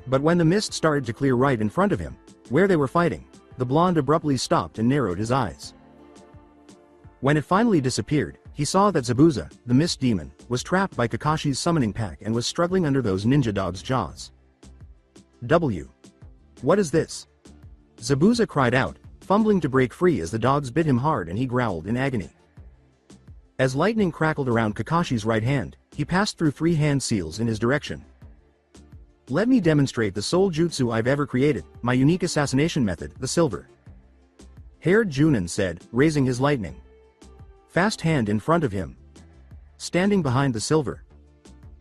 But when the mist started to clear right in front of him, where they were fighting, the blonde abruptly stopped and narrowed his eyes. When it finally disappeared, he saw that Zabuza, the mist demon, was trapped by Kakashi's summoning pack and was struggling under those ninja dogs' jaws. W. What is this? Zabuza cried out, fumbling to break free as the dogs bit him hard and he growled in agony. As lightning crackled around Kakashi's right hand, he passed through 3 hand seals in his direction. "Let me demonstrate the sole jutsu I've ever created, my unique assassination method, the silver." Haired Junin said, raising his lightning fast hand in front of him. Standing behind the silver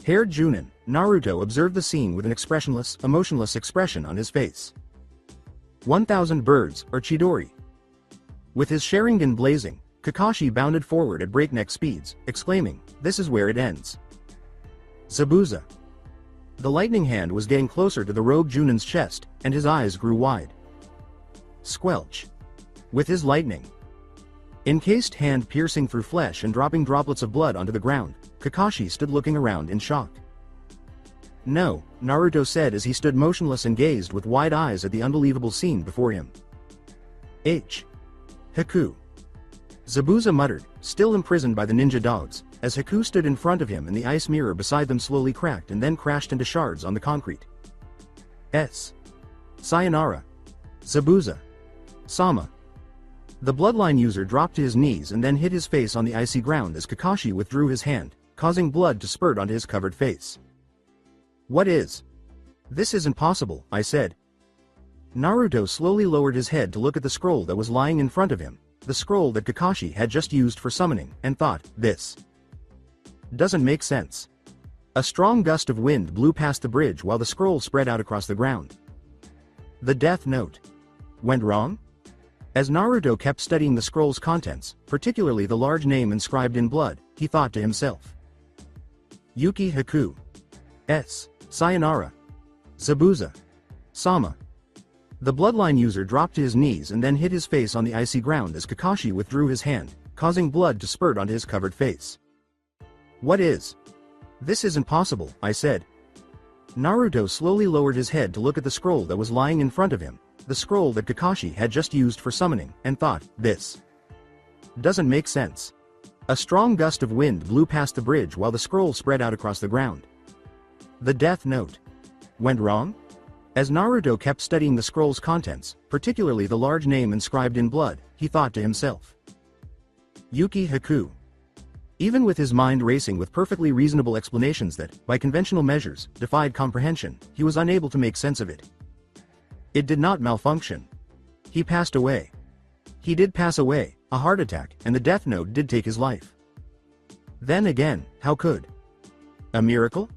haired Junin, Naruto observed the scene with an expressionless, emotionless expression on his face. 1,000 birds, or Chidori. With his Sharingan blazing, Kakashi bounded forward at breakneck speeds, exclaiming, "This is where it ends." Zabuza. The lightning hand was getting closer to the rogue Junin's chest, and his eyes grew wide. Squelch. With his lightning encased hand piercing through flesh and dropping droplets of blood onto the ground, Kakashi stood looking around in shock. "No," Naruto said as he stood motionless and gazed with wide eyes at the unbelievable scene before him. H. Haku. Zabuza muttered, still imprisoned by the ninja dogs, as Haku stood in front of him and the ice mirror beside them slowly cracked and then crashed into shards on the concrete. Sayonara. Zabuza. Sama. The bloodline user dropped to his knees and then hit his face on the icy ground as Kakashi withdrew his hand, causing blood to spurt onto his covered face. What is? This isn't possible, I said. Naruto slowly lowered his head to look at the scroll that was lying in front of him, the scroll that Kakashi had just used for summoning, and thought, this doesn't make sense. A strong gust of wind blew past the bridge while the scroll spread out across the ground. The Death Note went wrong? As Naruto kept studying the scroll's contents, particularly the large name inscribed in blood, he thought to himself. Yuki Haku. Sayonara. Zabuza. Sama. The bloodline user dropped to his knees and then hit his face on the icy ground as Kakashi withdrew his hand, causing blood to spurt onto his covered face. What is? This isn't possible, I said. Naruto slowly lowered his head to look at the scroll that was lying in front of him, the scroll that Kakashi had just used for summoning, and thought, this doesn't make sense. A strong gust of wind blew past the bridge while the scroll spread out across the ground. The Death Note went wrong? As Naruto kept studying the scroll's contents, particularly the large name inscribed in blood, he thought to himself. Yuki Haku. Even with his mind racing with perfectly reasonable explanations that, by conventional measures, defied comprehension, he was unable to make sense of it. It did not malfunction. He passed away. He did pass away, a heart attack, and the Death Note did take his life. Then again, how could? A miracle?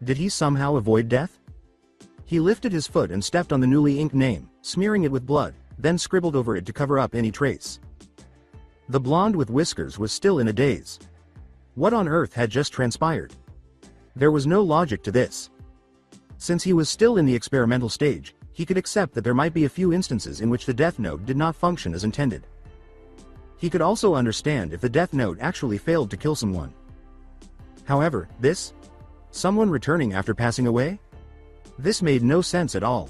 Did he somehow avoid death? He lifted his foot and stepped on the newly inked name, smearing it with blood, then scribbled over it to cover up any trace. The blonde with whiskers was still in a daze. What on earth had just transpired? There was no logic to this. Since he was still in the experimental stage, he could accept that there might be a few instances in which the Death Note did not function as intended. He could also understand if the Death Note actually failed to kill someone. However, this? Someone returning after passing away? This made no sense at all.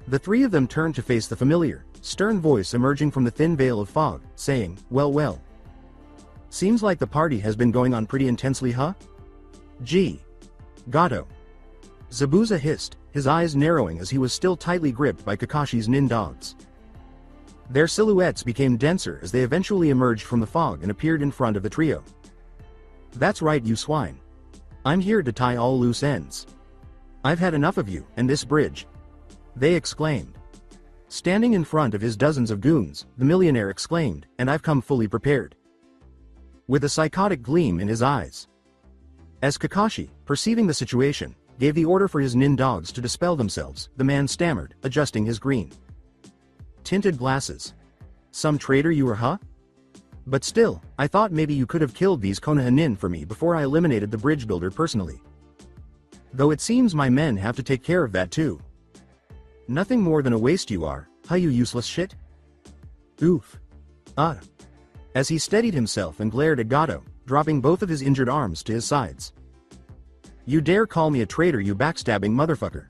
The three of them turned to face the familiar, stern voice emerging from the thin veil of fog, saying, well. Seems like the party has been going on pretty intensely, huh? Gee. Gato. Zabuza hissed, his eyes narrowing as he was still tightly gripped by Kakashi's nin dogs. Their silhouettes became denser as they eventually emerged from the fog and appeared in front of the trio. That's right, you swine. I'm here to tie all loose ends. I've had enough of you, and this bridge. They exclaimed. Standing in front of his dozens of goons, the millionaire exclaimed, and I've come fully prepared. With a psychotic gleam in his eyes. As Kakashi, perceiving the situation, gave the order for his nin dogs to dispel themselves, the man stammered, adjusting his green tinted glasses. Some traitor you were, huh? But still, I thought maybe you could have killed these Konoha nin for me before I eliminated the bridge builder personally. Though it seems my men have to take care of that too. Nothing more than a waste you are, huh, you useless shit? Oof. As he steadied himself and glared at Gato, dropping both of his injured arms to his sides. You dare call me a traitor, you backstabbing motherfucker.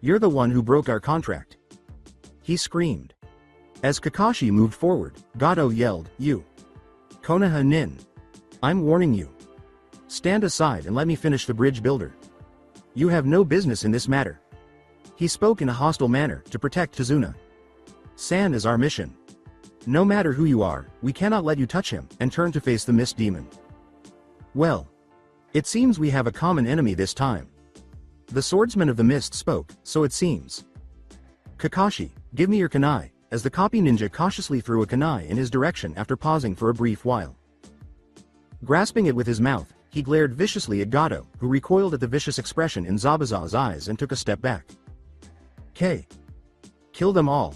You're the one who broke our contract. He screamed. As Kakashi moved forward, Gato yelled, You. Konoha nin. I'm warning you. Stand aside and let me finish the bridge builder. You have no business in this matter. He spoke in a hostile manner to protect Tazuna. San is our mission. No matter who you are, we cannot let you touch him, and turned to face the Mist Demon. Well. It seems we have a common enemy this time. The swordsman of the mist spoke, so it seems. Kakashi, give me your kunai, as the copy ninja cautiously threw a kunai in his direction after pausing for a brief while. Grasping it with his mouth, he glared viciously at Gato, who recoiled at the vicious expression in Zabuza's eyes and took a step back. Kill them all.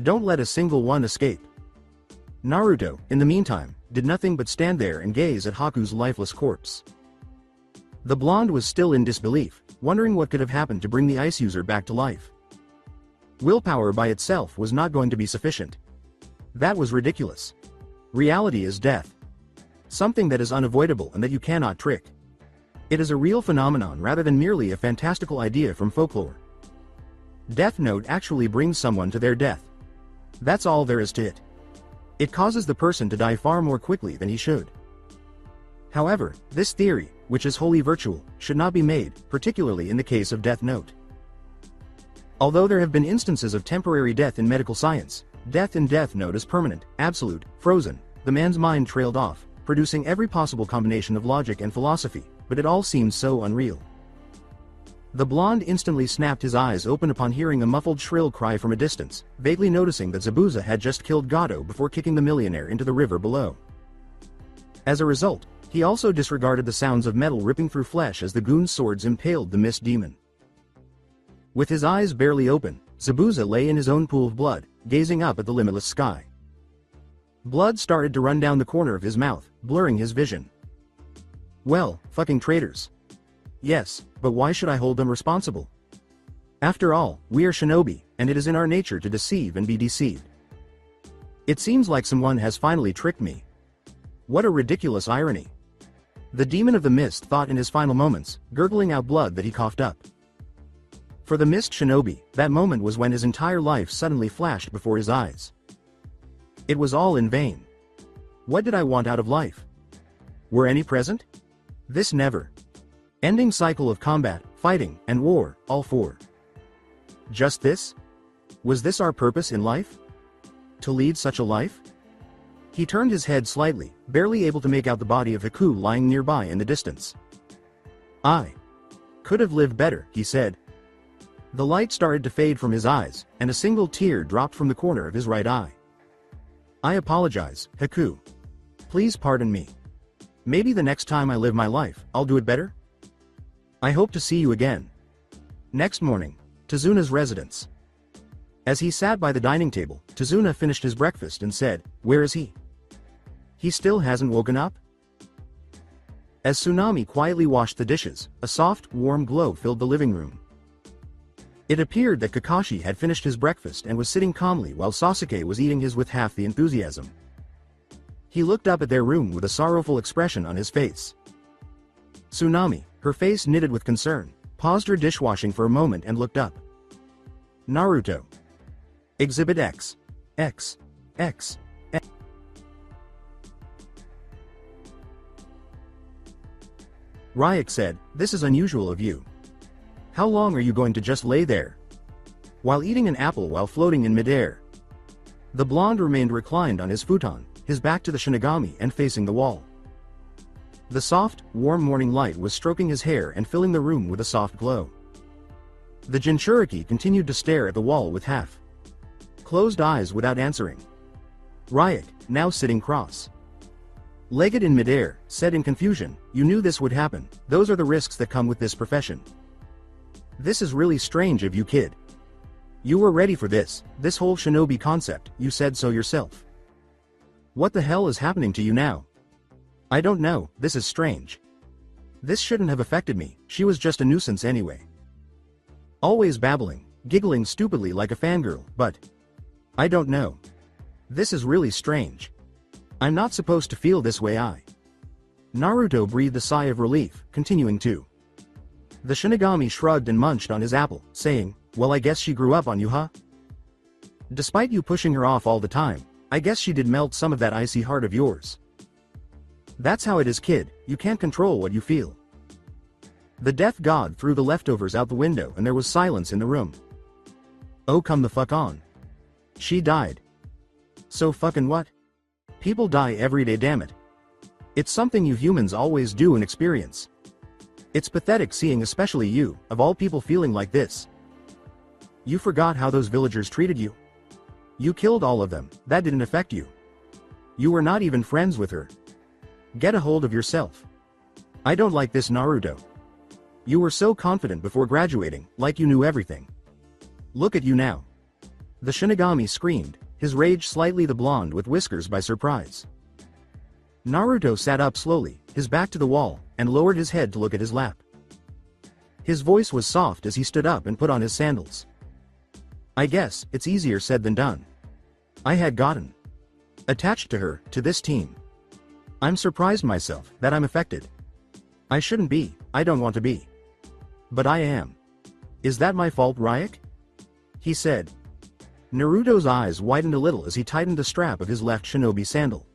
Don't let a single one escape. Naruto, in the meantime, did nothing but stand there and gaze at Haku's lifeless corpse. The blonde was still in disbelief, wondering what could have happened to bring the ice user back to life. Willpower by itself was not going to be sufficient. That was ridiculous. Reality is death. Something that is unavoidable and that you cannot trick. It is a real phenomenon rather than merely a fantastical idea from folklore. Death Note actually brings someone to their death. That's all there is to it. It causes the person to die far more quickly than he should. However, this theory, which is wholly virtual, should not be made, particularly in the case of Death Note. Although there have been instances of temporary death in medical science, death in Death Note is permanent, absolute, frozen. The man's mind trailed off, producing every possible combination of logic and philosophy, but it all seemed so unreal. The blonde instantly snapped his eyes open upon hearing a muffled shrill cry from a distance, vaguely noticing that Zabuza had just killed Gato before kicking the millionaire into the river below. As a result, he also disregarded the sounds of metal ripping through flesh as the goon's swords impaled the mist demon. With his eyes barely open, Zabuza lay in his own pool of blood, gazing up at the limitless sky. Blood started to run down the corner of his mouth, blurring his vision. Well, fucking traitors. Yes, but why should I hold them responsible? After all, we are shinobi, and it is in our nature to deceive and be deceived. It seems like someone has finally tricked me. What a ridiculous irony. The demon of the mist thought in his final moments, gurgling out blood that he coughed up. For the mist shinobi, that moment was when his entire life suddenly flashed before his eyes. It was all in vain. What did I want out of life? Were any present? This never ending cycle of combat, fighting, and war, all four. Just this? Was this our purpose in life? To lead such a life? He turned his head slightly, barely able to make out the body of Haku lying nearby in the distance. I could have lived better, he said. The light started to fade from his eyes, and a single tear dropped from the corner of his right eye. I apologize, Haku. Please pardon me. Maybe the next time I live my life, I'll do it better? I hope to see you again. Next morning, Tezuna's residence. As he sat by the dining table, Tezuna finished his breakfast and said, "Where is he? He still hasn't woken up?" As Tsunami quietly washed the dishes, a soft, warm glow filled the living room. It appeared that Kakashi had finished his breakfast and was sitting calmly while Sasuke was eating his with half the enthusiasm. He looked up at their room with a sorrowful expression on his face. Tsunami, her face knitted with concern, paused her dishwashing for a moment and looked up. Naruto. Exhibit X. X. X. X. Ryuk said, "This is unusual of you. How long are you going to just lay there?" While eating an apple while floating in midair. The blonde remained reclined on his futon, his back to the shinigami and facing the wall. The soft, warm morning light was stroking his hair and filling the room with a soft glow. The Jinchuriki continued to stare at the wall with half-closed eyes without answering. Ryuk, now sitting cross-legged in midair, said in confusion, "You knew this would happen. Those are the risks that come with this profession. This is really strange of you, kid. You were ready for this whole shinobi concept, you said so yourself. What the hell is happening to you now?" "I don't know, this is strange. This shouldn't have affected me, she was just a nuisance anyway. Always babbling, giggling stupidly like a fangirl, but I don't know. This is really strange. I'm not supposed to feel this way." Naruto breathed a sigh of relief, continuing to. The shinigami shrugged and munched on his apple, saying, "Well, I guess she grew up on you, huh? Despite you pushing her off all the time, I guess she did melt some of that icy heart of yours. That's how it is, kid, you can't control what you feel." The death god threw the leftovers out the window and there was silence in the room. "Oh, come the fuck on. She died. So fucking what? People die every day, damn it. It's something you humans always do and experience. It's pathetic seeing especially you, of all people, feeling like this. You forgot how those villagers treated you? You killed all of them, that didn't affect you. You were not even friends with her. Get a hold of yourself. I don't like this, Naruto. You were so confident before graduating, like you knew everything. Look at you now." The shinigami screamed, his rage slightly the blonde with whiskers by surprise. Naruto sat up slowly, his back to the wall, and lowered his head to look at his lap. His voice was soft as he stood up and put on his sandals. "I guess it's easier said than done. I had gotten attached to her, to this team. I'm surprised myself that I'm affected. I shouldn't be, I don't want to be. But I am. Is that my fault, Ryuk?" he said. Naruto's eyes widened a little as he tightened the strap of his left shinobi sandal.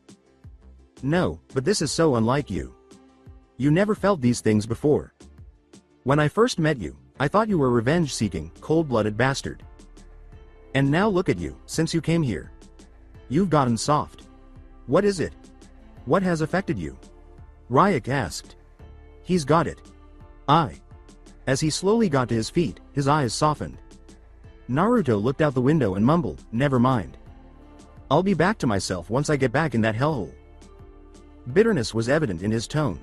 No, but this is so unlike you. You never felt these things before. When I first met you, I thought you were a revenge-seeking, cold-blooded bastard. And now look at you, since you came here. You've gotten soft. What is it? What has affected you? Ryuk asked. He's got it. As he slowly got to his feet, his eyes softened. Naruto looked out the window and mumbled, never mind. I'll be back to myself once I get back in that hellhole. Bitterness was evident in his tone.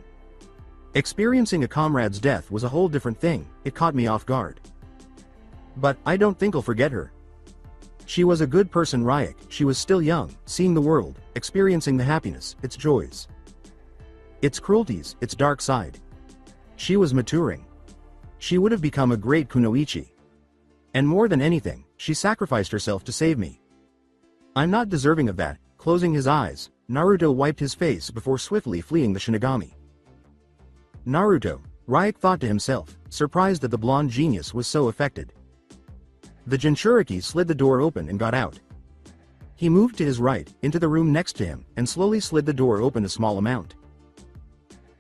Experiencing a comrade's death was a whole different thing, it caught me off guard. But I don't think I'll forget her. She was a good person, Ryuk. She was still young, seeing the world, experiencing the happiness, its joys, its cruelties, its dark side. She was maturing. She would have become a great kunoichi. And more than anything, she sacrificed herself to save me. I'm not deserving of that. Closing his eyes, Naruto wiped his face before swiftly fleeing the shinigami. Naruto, Ryuk thought to himself, surprised that the blonde genius was so affected. The Jinchuriki slid the door open and got out. He moved to his right, into the room next to him, and slowly slid the door open a small amount.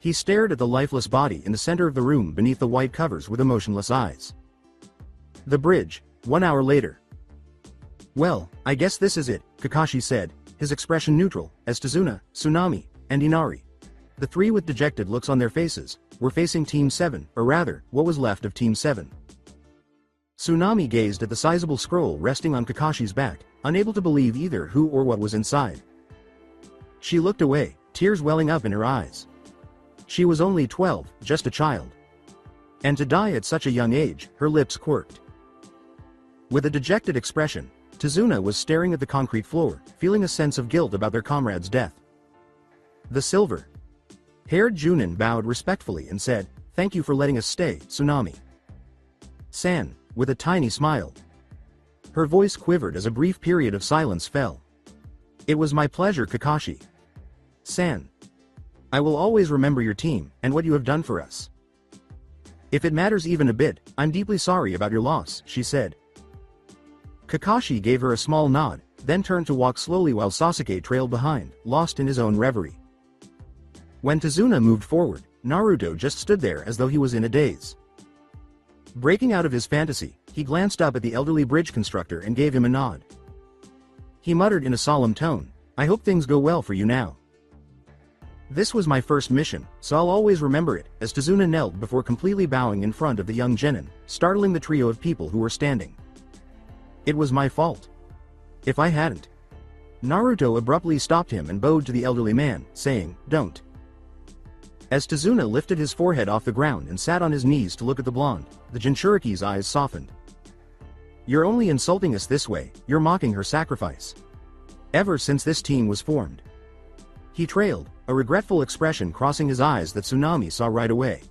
He stared at the lifeless body in the center of the room beneath the white covers with emotionless eyes. The bridge, 1 hour later. Well, I guess this is it, Kakashi said, his expression neutral, as Tazuna, Tsunami, and Inari, the three with dejected looks on their faces, were facing Team 7, or rather, what was left of Team 7. Tsunami gazed at the sizable scroll resting on Kakashi's back, unable to believe either who or what was inside. She looked away, tears welling up in her eyes. She was only 12, just a child. And to die at such a young age, her lips quirked. With a dejected expression, Tazuna was staring at the concrete floor, feeling a sense of guilt about their comrade's death. The silver-haired Junin bowed respectfully and said, "Thank you for letting us stay, Tsunami-san," with a tiny smile. Her voice quivered as a brief period of silence fell. "It was my pleasure, Kakashi-san. I will always remember your team, and what you have done for us. If it matters even a bit, I'm deeply sorry about your loss," she said. Kakashi gave her a small nod, then turned to walk slowly while Sasuke trailed behind, lost in his own reverie. When Tazuna moved forward, Naruto just stood there as though he was in a daze. Breaking out of his fantasy, he glanced up at the elderly bridge constructor and gave him a nod. He muttered in a solemn tone, "I hope things go well for you now. This was my first mission, so I'll always remember it," as Tazuna knelt before completely bowing in front of the young genin, startling the trio of people who were standing. "It was my fault. If I hadn't..." Naruto abruptly stopped him and bowed to the elderly man, saying, "Don't." As Tazuna lifted his forehead off the ground and sat on his knees to look at the blonde, the Jinchuriki's eyes softened. "You're only insulting us this way, you're mocking her sacrifice. Ever since this team was formed." He trailed, a regretful expression crossing his eyes that Tsunami saw right away.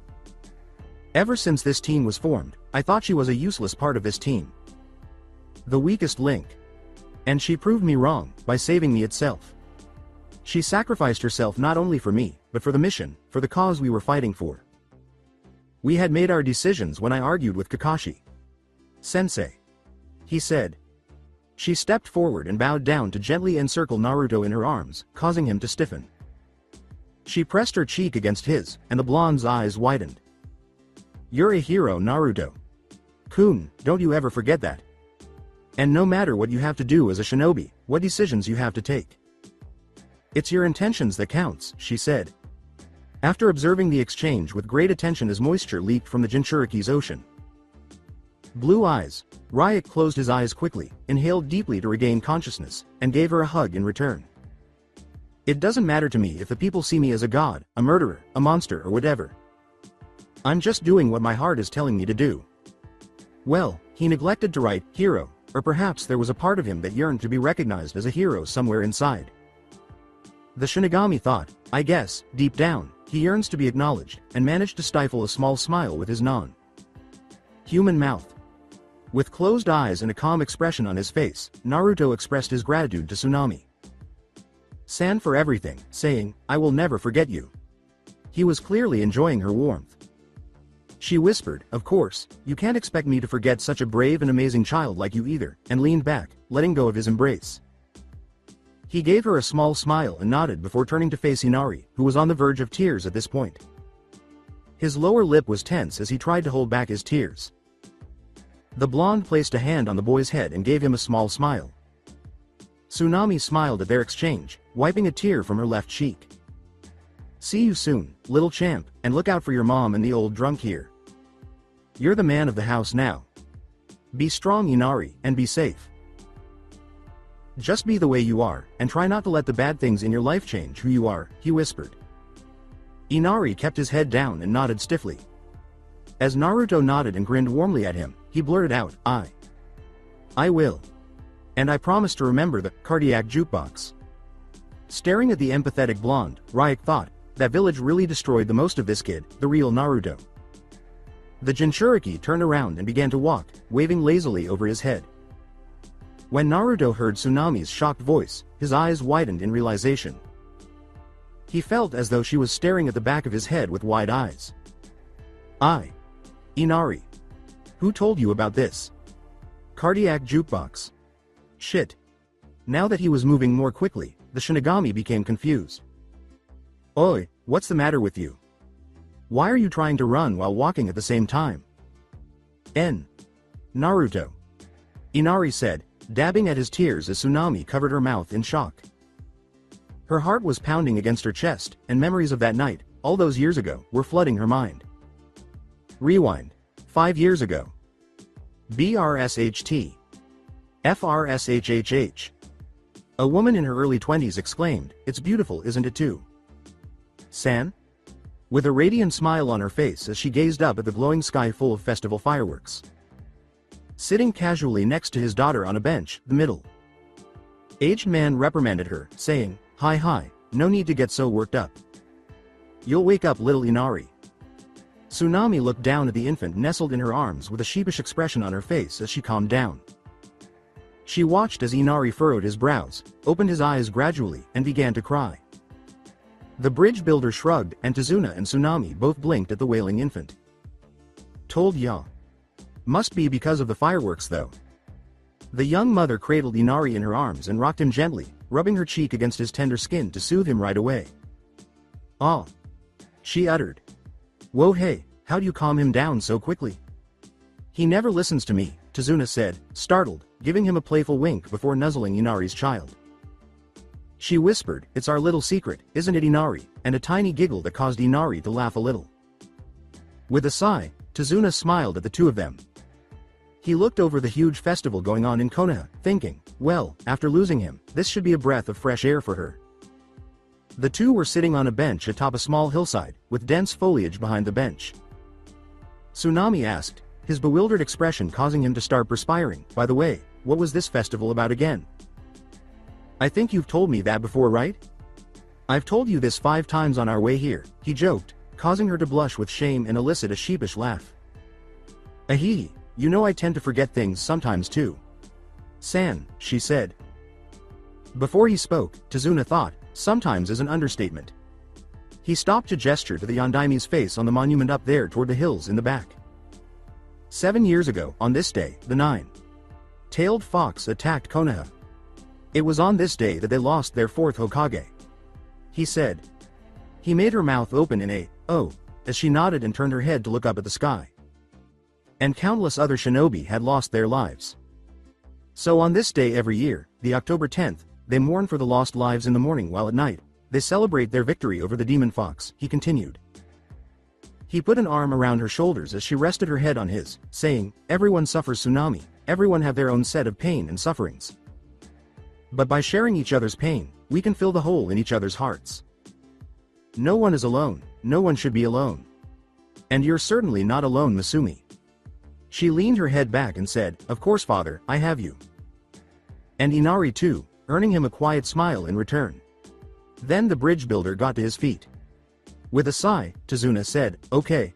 "Ever since this team was formed, I thought she was a useless part of this team. The weakest link. And she proved me wrong, by saving me itself. She sacrificed herself not only for me, but for the mission, for the cause we were fighting for. We had made our decisions when I argued with Kakashi. Sensei," he said. She stepped forward and bowed down to gently encircle Naruto in her arms, causing him to stiffen. She pressed her cheek against his, and the blonde's eyes widened. "You're a hero, Naruto-kun, don't you ever forget that. And no matter what you have to do as a shinobi, what decisions you have to take. It's your intentions that counts," she said. After observing the exchange with great attention as moisture leaked from the Jinchuriki's ocean. Blue eyes, Ryuk closed his eyes quickly, inhaled deeply to regain consciousness, and gave her a hug in return. "It doesn't matter to me if the people see me as a god, a murderer, a monster or whatever. I'm just doing what my heart is telling me to do." Well, he neglected to write, hero, or perhaps there was a part of him that yearned to be recognized as a hero somewhere inside. The Shinigami thought, I guess, deep down, he yearns to be acknowledged, and managed to stifle a small smile with his non-human mouth. With closed eyes and a calm expression on his face, Naruto expressed his gratitude to Tsunami-san for everything, saying, "I will never forget you." He was clearly enjoying her warmth. She whispered, "Of course, you can't expect me to forget such a brave and amazing child like you either," and leaned back, letting go of his embrace. He gave her a small smile and nodded before turning to face Inari, who was on the verge of tears at this point. His lower lip was tense as he tried to hold back his tears. The blonde placed a hand on the boy's head and gave him a small smile. Tsunami smiled at their exchange, wiping a tear from her left cheek. "See you soon, little champ, and look out for your mom and the old drunk here. You're the man of the house now. Be strong, Inari, and be safe. Just be the way you are, and try not to let the bad things in your life change who you are," he whispered. Inari kept his head down and nodded stiffly. As Naruto nodded and grinned warmly at him, he blurted out, I will. And I promise to remember the cardiac jukebox." Staring at the empathetic blonde, Ryuk thought, that village really destroyed the most of this kid, the real Naruto. The Jinchuriki turned around and began to walk, waving lazily over his head. When Naruto heard Tsunami's shocked voice, his eyes widened in realization. He felt as though she was staring at the back of his head with wide eyes. Inari. Who told you about this? Cardiac jukebox. Shit. Now that he was moving more quickly, the shinigami became confused. Oi, what's the matter with you? Why are you trying to run while walking at the same time? Naruto. Inari said, dabbing at his tears as Tsunami covered her mouth in shock. Her heart was pounding against her chest, and memories of that night, all those years ago, were flooding her mind. Rewind. 5 years ago. BRSHT. FRSHHH. A woman in her early 20s exclaimed, "It's beautiful, isn't it too? San?" With a radiant smile on her face as she gazed up at the glowing sky full of festival fireworks. Sitting casually next to his daughter on a bench, the middle-aged man reprimanded her, saying, Hi, no need to get so worked up. You'll wake up, little Inari." Tsunami looked down at the infant nestled in her arms with a sheepish expression on her face as she calmed down. She watched as Inari furrowed his brows, opened his eyes gradually, and began to cry. The bridge builder shrugged, and Tazuna and Tsunami both blinked at the wailing infant. Told ya. Must be because of the fireworks though. The young mother cradled Inari in her arms and rocked him gently, rubbing her cheek against his tender skin to soothe him right away. "Ah," she uttered. "Whoa, hey, how do you calm him down so quickly?" "He never listens to me," Tazuna said, startled, giving him a playful wink before nuzzling Inari's child. She whispered, "It's our little secret, isn't it, Inari?" and a tiny giggle that caused Inari to laugh a little. With a sigh, Tazuna smiled at the two of them. He looked over the huge festival going on in Konoha, thinking, well, after losing him, this should be a breath of fresh air for her. The two were sitting on a bench atop a small hillside, with dense foliage behind the bench. Tsunami asked, his bewildered expression causing him to start perspiring, "By the way, what was this festival about again?" "I think you've told me that before, right?" "I've told you this 5 times on our way here," he joked, causing her to blush with shame and elicit a sheepish laugh. "Ahee, you know I tend to forget things sometimes too. San," she said. Before he spoke, Tazuna thought, sometimes is an understatement. He stopped to gesture to the Yondaimi's face on the monument up there toward the hills in the back. 7 years ago, on this day, the 9-tailed fox attacked Konoha. It was on this day that they lost their 4th Hokage. He said. He made her mouth open in a, "Oh," as she nodded and turned her head to look up at the sky. And countless other shinobi had lost their lives. So on this day every year, the October 10th, they mourn for the lost lives in the morning while at night, they celebrate their victory over the demon fox, he continued. He put an arm around her shoulders as she rested her head on his, saying, "Everyone suffers, Tsunami, everyone have their own set of pain and sufferings. But by sharing each other's pain, we can fill the hole in each other's hearts. No one is alone, no one should be alone. And you're certainly not alone, Masumi." She leaned her head back and said, "Of course, father, I have you." And Inari too, earning him a quiet smile in return. Then the bridge builder got to his feet. With a sigh, Tazuna said, "Okay.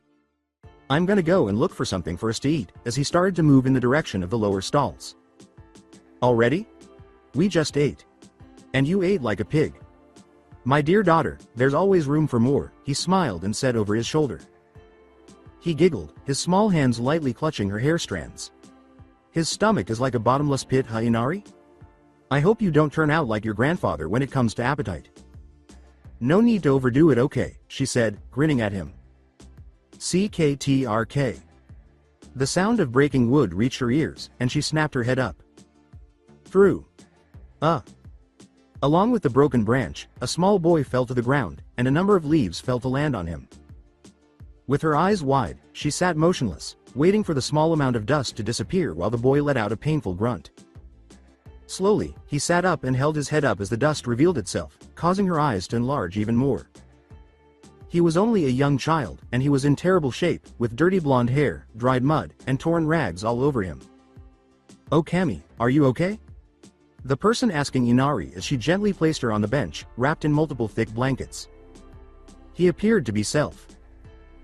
I'm gonna go and look for something for us to eat," as he started to move in the direction of the lower stalls. "Already? We just ate. And you ate like a pig. My dear daughter, there's always room for more," he smiled and said over his shoulder. He giggled, his small hands lightly clutching her hair strands. His stomach is like a bottomless pit, huh, Inari? I hope you don't turn out like your grandfather when it comes to appetite. No need to overdo it, okay, she said, grinning at him. CKTRK. The sound of breaking wood reached her ears, and she snapped her head up. Through. Along with the broken branch, a small boy fell to the ground, and a number of leaves fell to land on him. With her eyes wide, she sat motionless, waiting for the small amount of dust to disappear while the boy let out a painful grunt. Slowly, he sat up and held his head up as the dust revealed itself, causing her eyes to enlarge even more. He was only a young child, and he was in terrible shape, with dirty blonde hair, dried mud, and torn rags all over him. Oh Cammy, are you okay? The person asking Inari as she gently placed her on the bench, wrapped in multiple thick blankets. He appeared to be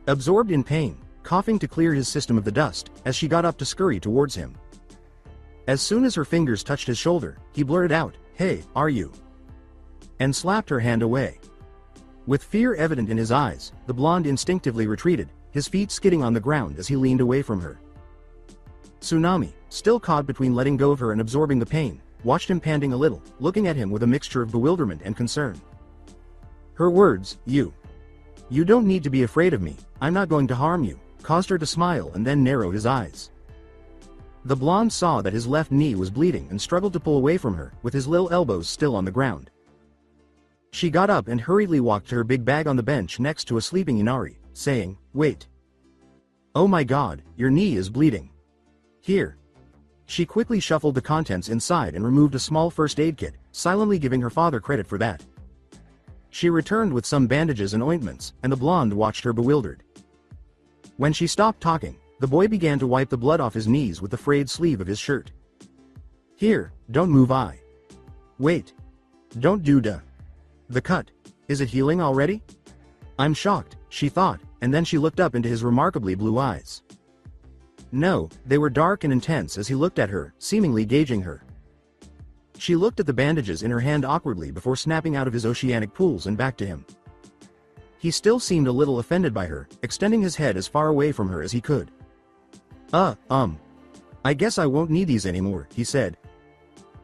absorbed in pain, coughing to clear his system of the dust, as she got up to scurry towards him. As soon as her fingers touched his shoulder, he blurted out, "Hey, are you?" and slapped her hand away. With fear evident in his eyes, the blonde instinctively retreated, his feet skidding on the ground as he leaned away from her. Tsunami, still caught between letting go of her and absorbing the pain, watched him panting a little, looking at him with a mixture of bewilderment and concern. Her words, You don't need to be afraid of me, I'm not going to harm you, caused her to smile and then narrow his eyes. The blonde saw that his left knee was bleeding and struggled to pull away from her, with his little elbows still on the ground. She got up and hurriedly walked to her big bag on the bench next to a sleeping Inari, saying, "Wait. Oh my god, your knee is bleeding. Here." She quickly shuffled the contents inside and removed a small first aid kit, silently giving her father credit for that. She returned with some bandages and ointments, and the blonde watched her bewildered. When she stopped talking, the boy began to wipe the blood off his knees with the frayed sleeve of his shirt. "Here, don't move. Wait. Don't do the cut. Is it healing already?" "I'm shocked," she thought, and then she looked up into his remarkably blue eyes. No, they were dark and intense as he looked at her, seemingly gauging her. She looked at the bandages in her hand awkwardly before snapping out of his oceanic pools and back to him. He still seemed a little offended by her, extending his head as far away from her as he could. I guess I won't need these anymore," he said.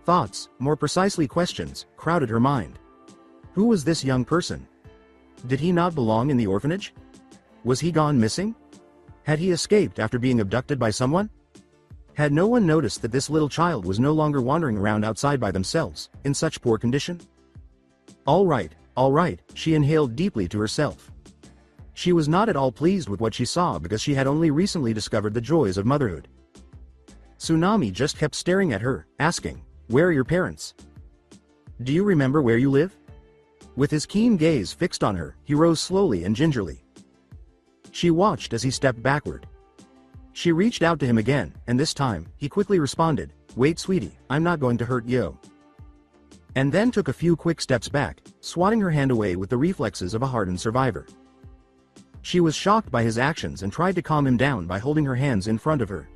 Thoughts, more precisely questions, crowded her mind. Who was this young person? Did he not belong in the orphanage? Was he gone missing? Had he escaped after being abducted by someone? Had no one noticed that this little child was no longer wandering around outside by themselves, in such poor condition? All right, she inhaled deeply to herself. She was not at all pleased with what she saw because she had only recently discovered the joys of motherhood. Tsunami just kept staring at her, asking, "Where are your parents? Do you remember where you live?" With his keen gaze fixed on her, he rose slowly and gingerly. She watched as he stepped backward. She reached out to him again, and this time, he quickly responded, "Wait sweetie, I'm not going to hurt you." And then took a few quick steps back, swatting her hand away with the reflexes of a hardened survivor. She was shocked by his actions and tried to calm him down by holding her hands in front of her.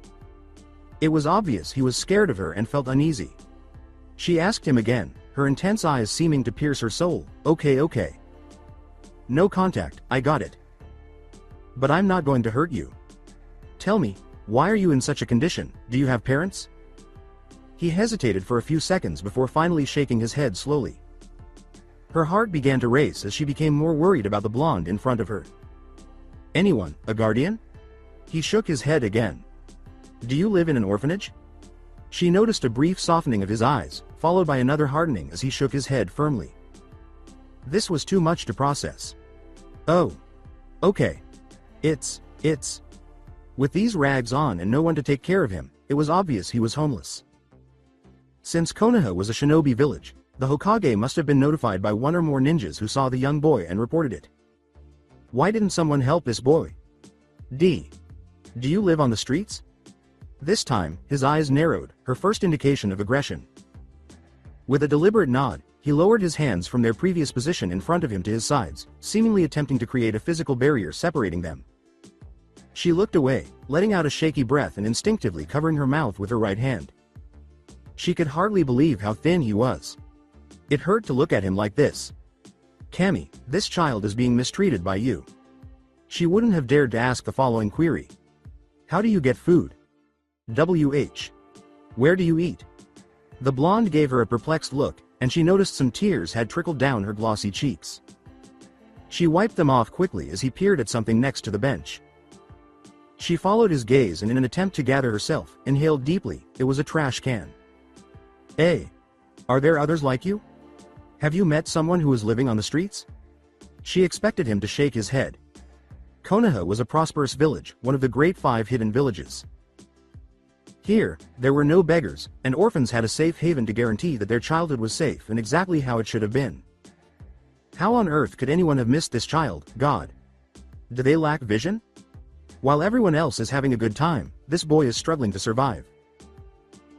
It was obvious he was scared of her and felt uneasy. She asked him again, her intense eyes seeming to pierce her soul, Okay. No contact, I got it. But I'm not going to hurt you. Tell me, why are you in such a condition? Do you have parents?" He hesitated for a few seconds before finally shaking his head slowly. Her heart began to race as she became more worried about the blonde in front of her. "Anyone, a guardian?" He shook his head again. "Do you live in an orphanage?" She noticed a brief softening of his eyes, followed by another hardening as he shook his head firmly. This was too much to process. "Oh. Okay. It's. With these rags on and no one to take care of him, it was obvious he was homeless. Since Konoha was a shinobi village, the Hokage must have been notified by one or more ninjas who saw the young boy and reported it. Why didn't someone help this boy? Do you live on the streets?" This time, his eyes narrowed, her first indication of aggression. With a deliberate nod, he lowered his hands from their previous position in front of him to his sides, seemingly attempting to create a physical barrier separating them. She looked away, letting out a shaky breath and instinctively covering her mouth with her right hand. She could hardly believe how thin he was. It hurt to look at him like this. "Cammy, this child is being mistreated by you." She wouldn't have dared to ask the following query. How do you get food? WH. Where do you eat? The blonde gave her a perplexed look, and she noticed some tears had trickled down her glossy cheeks. She wiped them off quickly as he peered at something next to the bench. She followed his gaze and in an attempt to gather herself, inhaled deeply. It was a trash can. Hey. Are there others like you? Have you met someone who is living on the streets? She expected him to shake his head. Konoha was a prosperous village, one of the great 5 hidden villages. Here, there were no beggars, and orphans had a safe haven to guarantee that their childhood was safe and exactly how it should have been. How on earth could anyone have missed this child, God? Do they lack vision? While everyone else is having a good time, this boy is struggling to survive.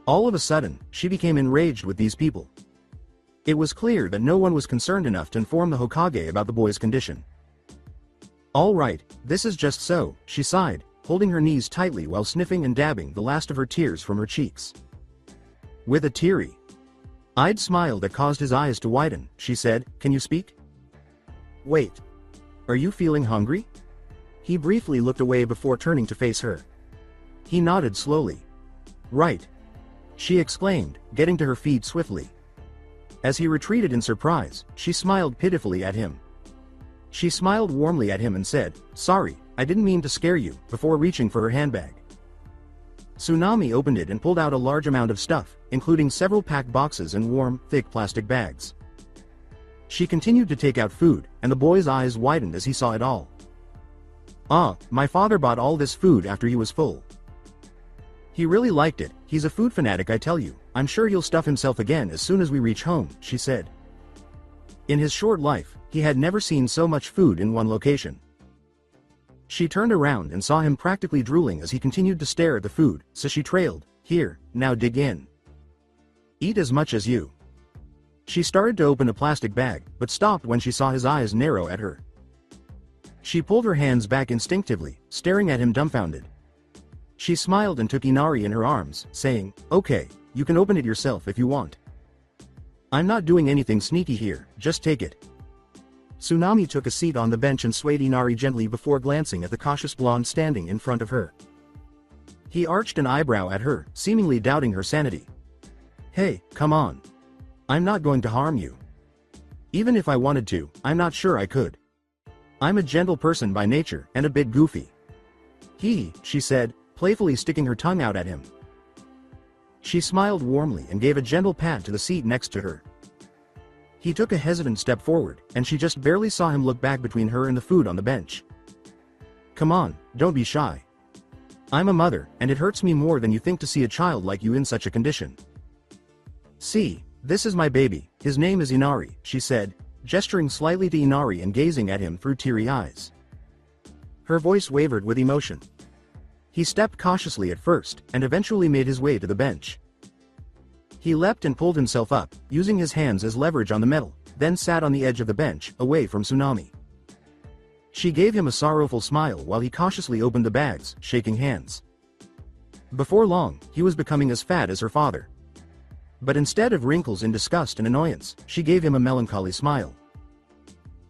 All of a sudden, she became enraged with these people. It was clear that no one was concerned enough to inform the Hokage about the boy's condition. All right, this is just so, she sighed, holding her knees tightly while sniffing and dabbing the last of her tears from her cheeks. With a teary-eyed smile that caused his eyes to widen, she said, "Can you speak?" "Wait. Are you feeling hungry?" He briefly looked away before turning to face her. He nodded slowly. "Right," she exclaimed, getting to her feet swiftly. As he retreated in surprise, she smiled pitifully at him. She smiled warmly at him and said, "Sorry, I didn't mean to scare you," before reaching for her handbag. Tsunami opened it and pulled out a large amount of stuff, including several packed boxes and warm, thick plastic bags. She continued to take out food, and the boy's eyes widened as he saw it all. "Ah, my father bought all this food after he was full. He really liked it. He's a food fanatic, I tell you. I'm sure he'll stuff himself again as soon as we reach home," she said. In his short life, he had never seen so much food in one location. She turned around and saw him practically drooling as he continued to stare at the food, so she trailed, "Here, now dig in. Eat as much as you." She started to open a plastic bag, but stopped when she saw his eyes narrow at her. She pulled her hands back instinctively, staring at him dumbfounded. She smiled and took Inari in her arms, saying, "Okay, you can open it yourself if you want. I'm not doing anything sneaky here, just take it." Tsunami took a seat on the bench and swayed Inari gently before glancing at the cautious blonde standing in front of her. He arched an eyebrow at her, seemingly doubting her sanity. "Hey, come on. I'm not going to harm you. Even if I wanted to, I'm not sure I could. I'm a gentle person by nature and a bit goofy." She said, playfully sticking her tongue out at him. She smiled warmly and gave a gentle pat to the seat next to her. He took a hesitant step forward, and she just barely saw him look back between her and the food on the bench. "Come on, don't be shy. I'm a mother, and it hurts me more than you think to see a child like you in such a condition. See, this is my baby, his name is Inari," she said, gesturing slightly to Inari and gazing at him through teary eyes. Her voice wavered with emotion. He stepped cautiously at first, and eventually made his way to the bench. He leapt and pulled himself up, using his hands as leverage on the metal, then sat on the edge of the bench, away from Tsunami. She gave him a sorrowful smile while he cautiously opened the bags, shaking hands. Before long, he was becoming as fat as her father. But instead of wrinkles in disgust and annoyance, she gave him a melancholy smile.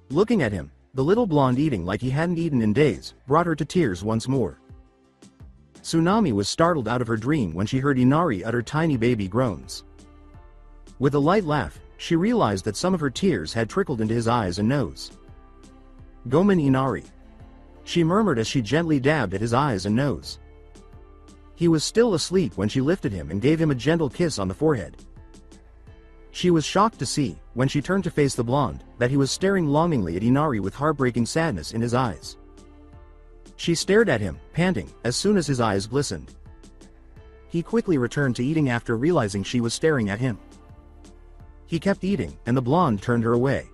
Looking at him, the little blonde eating like he hadn't eaten in days, brought her to tears once more. Tsunami was startled out of her dream when she heard Inari utter tiny baby groans. With a light laugh, she realized that some of her tears had trickled into his eyes and nose. "Gomen Inari," she murmured as she gently dabbed at his eyes and nose. He was still asleep when she lifted him and gave him a gentle kiss on the forehead. She was shocked to see, when she turned to face the blonde, that he was staring longingly at Inari with heartbreaking sadness in his eyes. She stared at him, panting, as soon as his eyes glistened. He quickly returned to eating after realizing she was staring at him. He kept eating, and the blonde turned her away.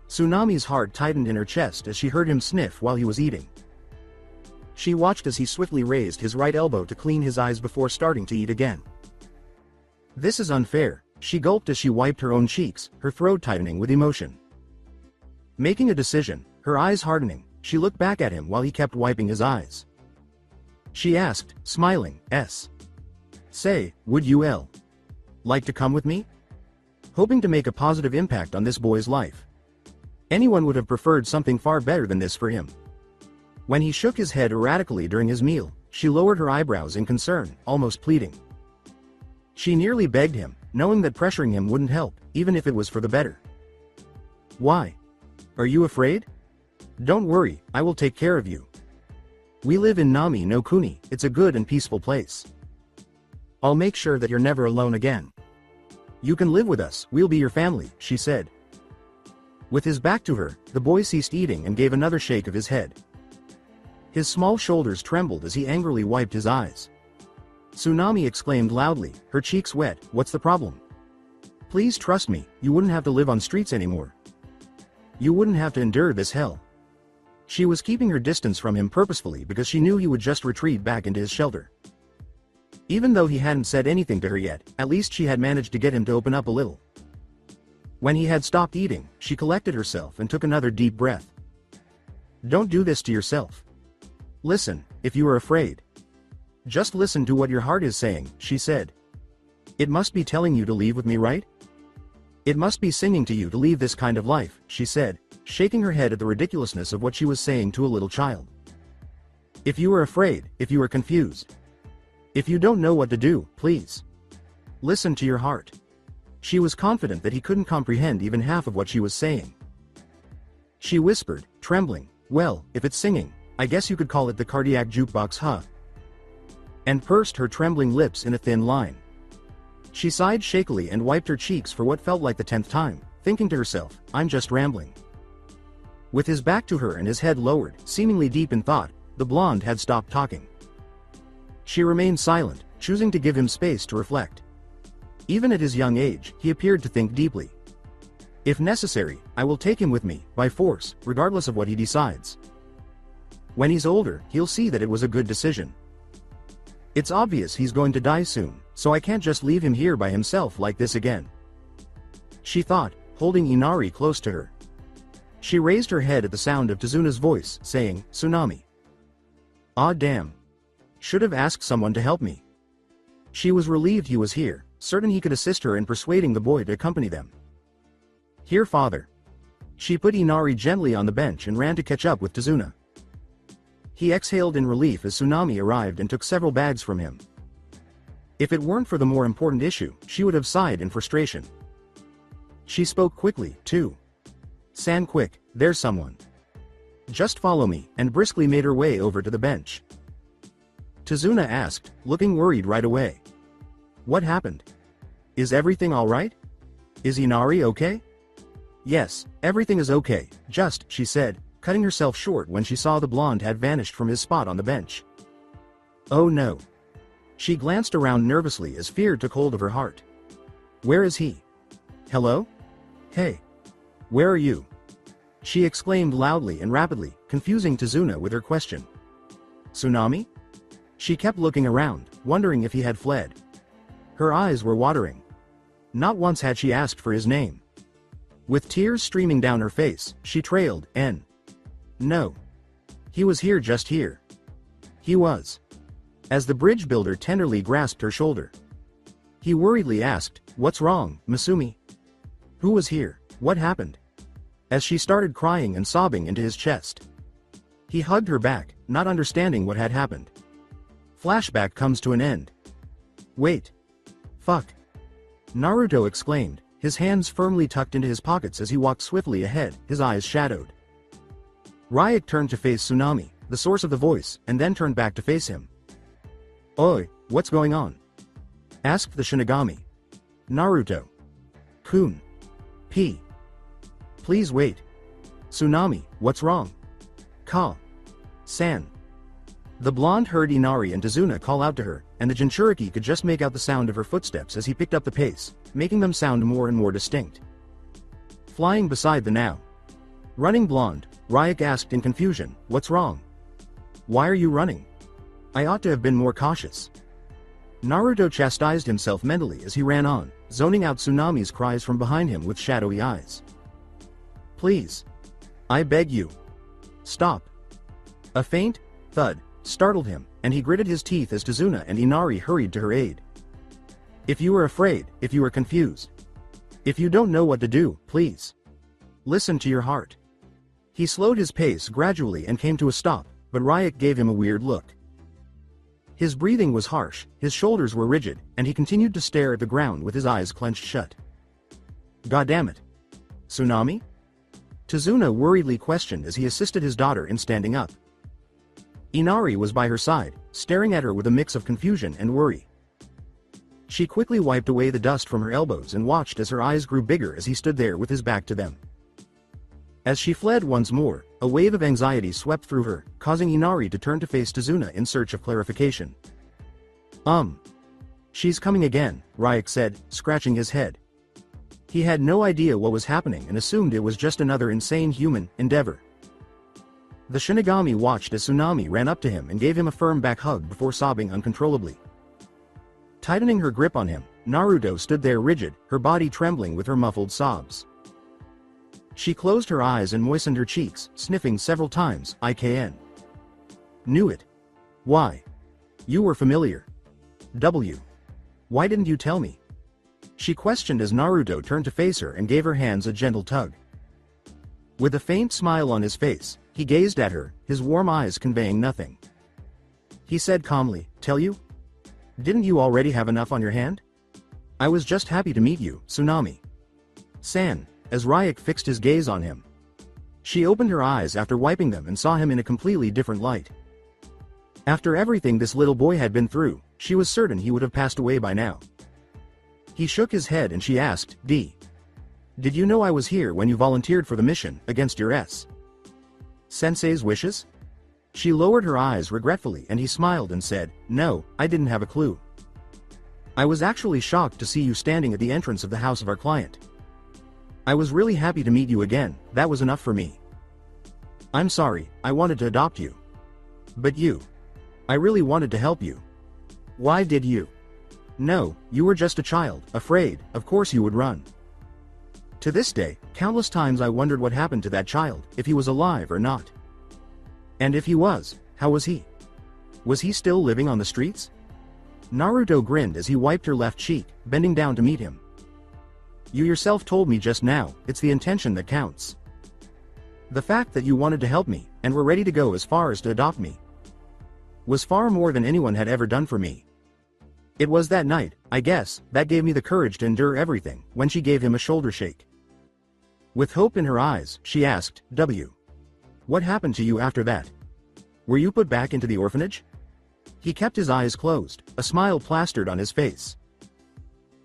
Tsunami's heart tightened in her chest as she heard him sniff while he was eating. She watched as he swiftly raised his right elbow to clean his eyes before starting to eat again. "This is unfair," she gulped as she wiped her own cheeks, her throat tightening with emotion. Making a decision, her eyes hardening, she looked back at him while he kept wiping his eyes. She asked, smiling, "Say, would you like to come with me?" Hoping to make a positive impact on this boy's life. Anyone would have preferred something far better than this for him. When he shook his head erratically during his meal, she lowered her eyebrows in concern, almost pleading. She nearly begged him, knowing that pressuring him wouldn't help, even if it was for the better. Why? Are you afraid? Don't worry, I will take care of you. We live in Nami no Kuni, it's a good and peaceful place. I'll make sure that you're never alone again. You can live with us, we'll be your family, she said. With his back to her, the boy ceased eating and gave another shake of his head. His small shoulders trembled as he angrily wiped his eyes. Tsunami exclaimed loudly, her cheeks wet, what's the problem? Please trust me, you wouldn't have to live on streets anymore. You wouldn't have to endure this hell. She was keeping her distance from him purposefully because she knew he would just retreat back into his shelter. Even though he hadn't said anything to her yet, at least she had managed to get him to open up a little. When he had stopped eating, she collected herself and took another deep breath. Don't do this to yourself. Listen, if you are afraid. Just listen to what your heart is saying, she said. It must be telling you to leave with me, right? It must be singing to you to leave this kind of life, she said, shaking her head at the ridiculousness of what she was saying to a little child. If you are afraid, if you are confused, if you don't know what to do, please. Listen to your heart. She was confident that he couldn't comprehend even half of what she was saying. She whispered, trembling, well, if it's singing, I guess you could call it the cardiac jukebox, huh? And pursed her trembling lips in a thin line. She sighed shakily and wiped her cheeks for what felt like the 10th time, thinking to herself, I'm just rambling. With his back to her and his head lowered, seemingly deep in thought, the blonde had stopped talking. She remained silent, choosing to give him space to reflect. Even at his young age, he appeared to think deeply. If necessary, I will take him with me, by force, regardless of what he decides. When he's older, he'll see that it was a good decision. It's obvious he's going to die soon, so I can't just leave him here by himself like this again. She thought, holding Inari close to her. She raised her head at the sound of Tezuna's voice, saying, Tsunami. Ah damn. Should have asked someone to help me. She was relieved he was here, certain he could assist her in persuading the boy to accompany them. Here, father. She put Inari gently on the bench and ran to catch up with Tezuna. He exhaled in relief as Tsunami arrived and took several bags from him. If it weren't for the more important issue, she would have sighed in frustration. She spoke quickly, too. San, quick, there's someone. Just follow me, and briskly made her way over to the bench. Tezuna asked, looking worried right away. What happened? Is everything alright? Is Inari okay? Yes, everything is okay, just, she said, cutting herself short when she saw the blonde had vanished from his spot on the bench. Oh no. She glanced around nervously as fear took hold of her heart. Where is he? Hello? Hey. Where are you? She exclaimed loudly and rapidly, confusing Tezuna with her question. Tsunami? She kept looking around, wondering if he had fled. Her eyes were watering. Not once had she asked for his name. With tears streaming down her face, she trailed, N. No. He was here, just here. He was. As the bridge builder tenderly grasped her shoulder. He worriedly asked, What's wrong, Masumi? Who was here? What happened? As she started crying and sobbing into his chest. He hugged her back, not understanding what had happened. Flashback comes to an end. Wait. Fuck. Naruto exclaimed, his hands firmly tucked into his pockets as he walked swiftly ahead, his eyes shadowed. Ryuk turned to face Tsunami, the source of the voice, and then turned back to face him. Oi, what's going on? Asked the Shinigami. Naruto. Kun. P. Please wait. Tsunami, what's wrong? Ka. San. The blonde heard Inari and Tezuna call out to her, and the Jinchuriki could just make out the sound of her footsteps as he picked up the pace, making them sound more and more distinct. Flying beside the now running blonde, Ryuk asked in confusion, What's wrong? Why are you running? I ought to have been more cautious. Naruto chastised himself mentally as he ran on, zoning out Tsunami's cries from behind him with shadowy eyes. Please. I beg you. Stop. A faint thud startled him, and he gritted his teeth as Tezuna and Inari hurried to her aid. If you are afraid, if you are confused, if you don't know what to do, please. Listen to your heart. He slowed his pace gradually and came to a stop, but Ryuk gave him a weird look. His breathing was harsh, his shoulders were rigid, and he continued to stare at the ground with his eyes clenched shut. Goddammit. Tsunami? Tazuna worriedly questioned as he assisted his daughter in standing up. Inari was by her side, staring at her with a mix of confusion and worry. She quickly wiped away the dust from her elbows and watched as her eyes grew bigger as he stood there with his back to them. As she fled once more, a wave of anxiety swept through her, causing Inari to turn to face Tazuna in search of clarification. She's coming again, Ryuk said, scratching his head. He had no idea what was happening and assumed it was just another insane human endeavor. The Shinigami watched as Tsunami ran up to him and gave him a firm back hug before sobbing uncontrollably. Tightening her grip on him, Naruto stood there rigid, her body trembling with her muffled sobs. She closed her eyes and moistened her cheeks, sniffing several times. "IKN. Knew it. Why? You were familiar. Why didn't you tell me?" She questioned as Naruto turned to face her and gave her hands a gentle tug. With a faint smile on his face, he gazed at her, his warm eyes conveying nothing. He said calmly, "Tell you? Didn't you already have enough on your hand? I was just happy to meet you, Tsunami-san," as Ryuk fixed his gaze on him. She opened her eyes after wiping them and saw him in a completely different light. After everything this little boy had been through, she was certain he would have passed away by now. He shook his head and she asked, Did you know I was here when you volunteered for the mission, against your sensei's wishes?" She lowered her eyes regretfully and he smiled and said, "No, I didn't have a clue. I was actually shocked to see you standing at the entrance of the house of our client. I was really happy to meet you again, that was enough for me. I'm sorry, I wanted to adopt you. But I really wanted to help you. Why did you? No, you were just a child, afraid, of course you would run. To this day, countless times I wondered what happened to that child, if he was alive or not. And if he was, how was he? Was he still living on the streets?" Naruto grinned as he wiped her left cheek, bending down to meet him. "You yourself told me just now, it's the intention that counts. The fact that you wanted to help me, and were ready to go as far as to adopt me, was far more than anyone had ever done for me. It was that night, I guess, that gave me the courage to endure everything," when she gave him a shoulder shake. With hope in her eyes, she asked, What happened to you after that? Were you put back into the orphanage?" He kept his eyes closed, a smile plastered on his face.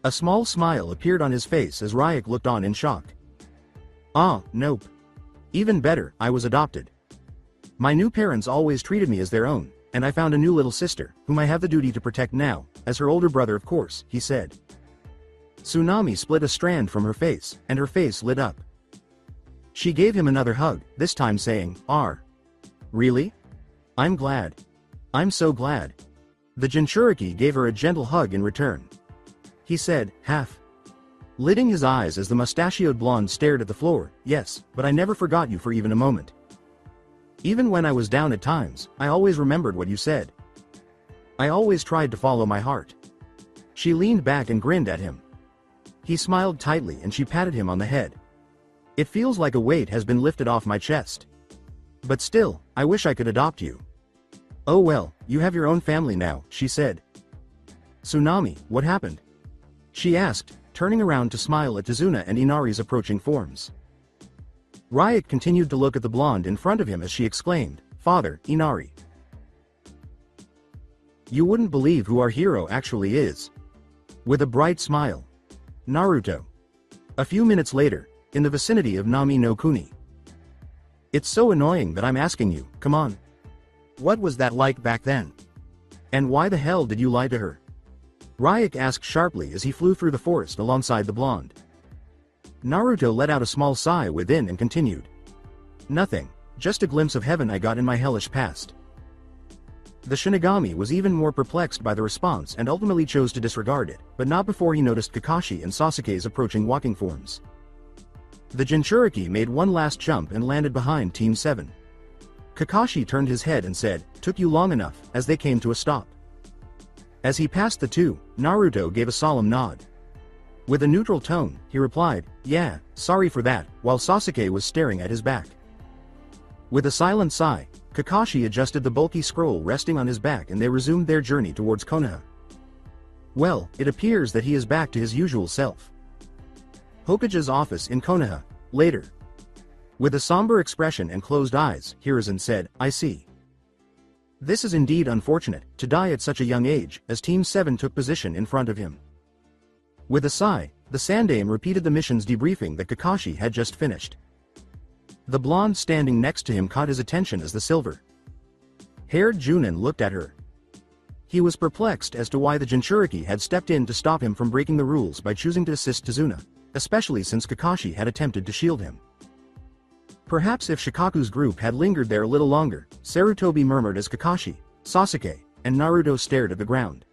A small smile appeared on his face as Ryuk looked on in shock. Nope. Even better, I was adopted. My new parents always treated me as their own, and I found a new little sister, whom I have the duty to protect now, as her older brother of course, he said. Tsunami split a strand from her face, and her face lit up. She gave him another hug, this time saying, Really? I'm glad. I'm so glad. The Jinchuriki gave her a gentle hug in return. He said, lidding his eyes as the mustachioed blonde stared at the floor, "Yes, but I never forgot you for even a moment. Even when I was down at times, I always remembered what you said. I always tried to follow my heart." She leaned back and grinned at him. He smiled tightly and she patted him on the head. "It feels like a weight has been lifted off my chest. But still, I wish I could adopt you." "Oh well, you have your own family now," she said. "Tsunami, what happened?" she asked, turning around to smile at Tazuna and Inari's approaching forms. Ryuk continued to look at the blonde in front of him as she exclaimed, "Father, Inari. You wouldn't believe who our hero actually is." With a bright smile. Naruto. A few minutes later, in the vicinity of Nami no Kuni. "It's so annoying that I'm asking you, come on. What was that like back then? And why the hell did you lie to her?" Ryuk asked sharply as he flew through the forest alongside the blonde. Naruto let out a small sigh within and continued. "Nothing, just a glimpse of heaven I got in my hellish past." The Shinigami was even more perplexed by the response and ultimately chose to disregard it, but not before he noticed Kakashi and Sasuke's approaching walking forms. The Jinchuriki made one last jump and landed behind Team 7. Kakashi turned his head and said, "Took you long enough," as they came to a stop. As he passed the two, Naruto gave a solemn nod. With a neutral tone, he replied, "Yeah, sorry for that," while Sasuke was staring at his back. With a silent sigh, Kakashi adjusted the bulky scroll resting on his back and they resumed their journey towards Konoha. Well, it appears that he is back to his usual self. Hokage's office in Konoha, later. With a somber expression and closed eyes, Hiruzen said, I see. This is indeed unfortunate, to die at such a young age, as Team 7 took position in front of him. With a sigh, the Sandaime repeated the mission's debriefing that Kakashi had just finished. The blonde standing next to him caught his attention as the silver-haired Junin looked at her. He was perplexed as to why the Jinchuriki had stepped in to stop him from breaking the rules by choosing to assist Tazuna, especially since Kakashi had attempted to shield him. Perhaps if Shikaku's group had lingered there a little longer, Sarutobi murmured as Kakashi, Sasuke, and Naruto stared at the ground.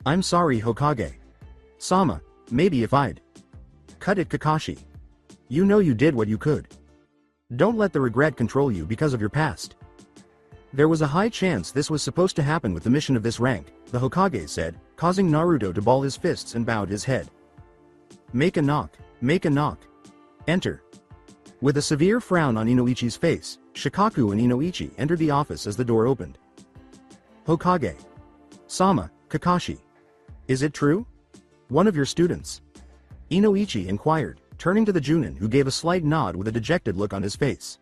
I'm sorry Hokage. Sama, maybe if I'd cut it Kakashi. You know you did what you could. Don't let the regret control you because of your past. There was a high chance this was supposed to happen with the mission of this rank, the Hokage said, causing Naruto to ball his fists and bowed his head. Make a knock, make a knock. Enter. With a severe frown on Inoichi's face, Shikaku and Inoichi entered the office as the door opened. Hokage. Sama, Kakashi. Is it true? One of your students? Inoichi inquired, turning to the Junin who gave a slight nod with a dejected look on his face.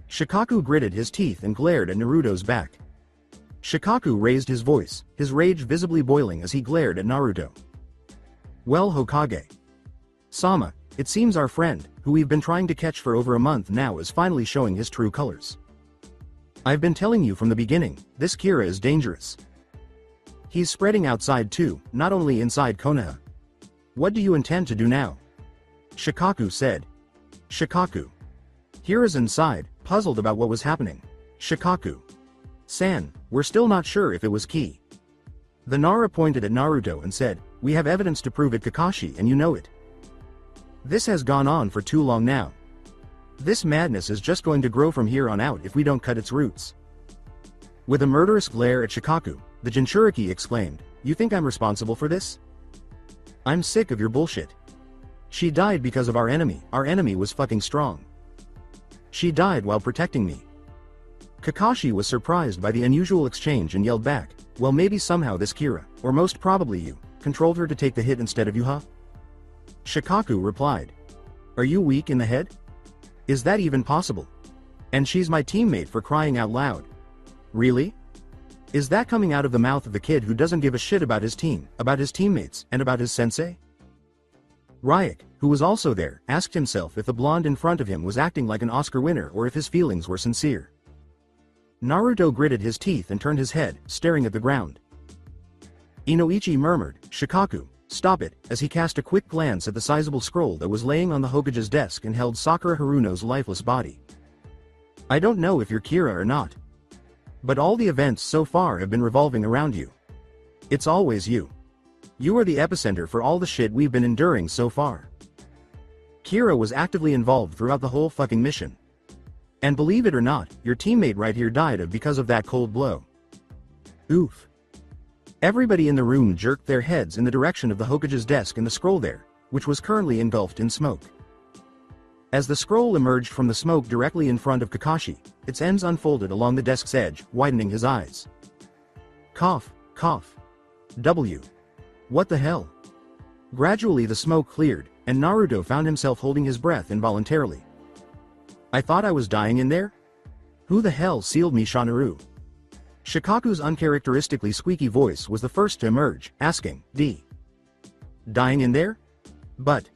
Shikaku gritted his teeth and glared at Naruto's back. Shikaku raised his voice, his rage visibly boiling as he glared at Naruto. Well Hokage. Sama, it seems our friend, who we've been trying to catch for over a month now is finally showing his true colors. I've been telling you from the beginning, this Kira is dangerous. He's spreading outside too, not only inside Konoha. What do you intend to do now? Shikaku said. Shikaku. Hiruzen sighed, puzzled about what was happening. Shikaku. San, we're still not sure if it was Ki. The Nara pointed at Naruto and said, we have evidence to prove it Kakashi and you know it. This has gone on for too long now. This madness is just going to grow from here on out if we don't cut its roots. With a murderous glare at Shikaku, the Jinchuriki exclaimed, you think I'm responsible for this? I'm sick of your bullshit. She died because of our enemy was fucking strong. She died while protecting me. Kakashi was surprised by the unusual exchange and yelled back, well maybe somehow this Kira, or most probably you, controlled her to take the hit instead of you huh? Shikaku replied. Are you weak in the head? Is that even possible? And she's my teammate for crying out loud. Really? Is that coming out of the mouth of the kid who doesn't give a shit about his team, about his teammates, and about his sensei? Ryuk, who was also there, asked himself if the blonde in front of him was acting like an Oscar winner or if his feelings were sincere. Naruto gritted his teeth and turned his head, staring at the ground. Inoichi murmured, Shikaku, stop it, as he cast a quick glance at the sizable scroll that was laying on the Hokage's desk and held Sakura Haruno's lifeless body. I don't know if you're Kira or not. But all the events so far have been revolving around you. It's always you. You are the epicenter for all the shit we've been enduring so far. Kira was actively involved throughout the whole fucking mission. And believe it or not, your teammate right here died because of that cold blow. Oof. Everybody in the room jerked their heads in the direction of the Hokage's desk and the scroll there, which was currently engulfed in smoke. As the scroll emerged from the smoke directly in front of Kakashi, its ends unfolded along the desk's edge, widening his eyes. Cough, cough. W. What the hell? Gradually the smoke cleared, and Naruto found himself holding his breath involuntarily. I thought I was dying in there? Who the hell sealed me Shanaru? Shikaku's uncharacteristically squeaky voice was the first to emerge, asking, Dying in there? But.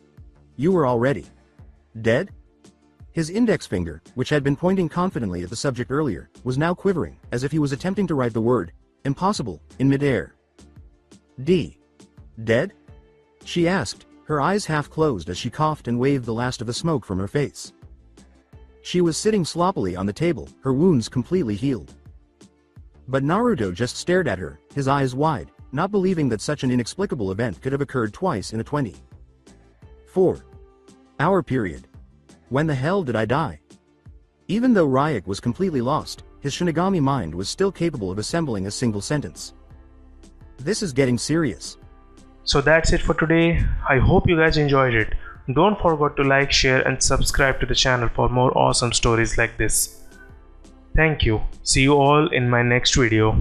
You were already. Dead? His index finger, which had been pointing confidently at the subject earlier, was now quivering, as if he was attempting to write the word, impossible, in midair. Dead? She asked, her eyes half closed as she coughed and waved the last of the smoke from her face. She was sitting sloppily on the table, her wounds completely healed. But Naruto just stared at her, his eyes wide, not believing that such an inexplicable event could have occurred twice in a 24-hour period. When the hell did I die? Even though Ryuk was completely lost, his shinigami mind was still capable of assembling a single sentence. This is getting serious. So that's it for today. I hope you guys enjoyed it. Don't forget to like, share and subscribe to the channel for more awesome stories like this. Thank you. See you all in my next video.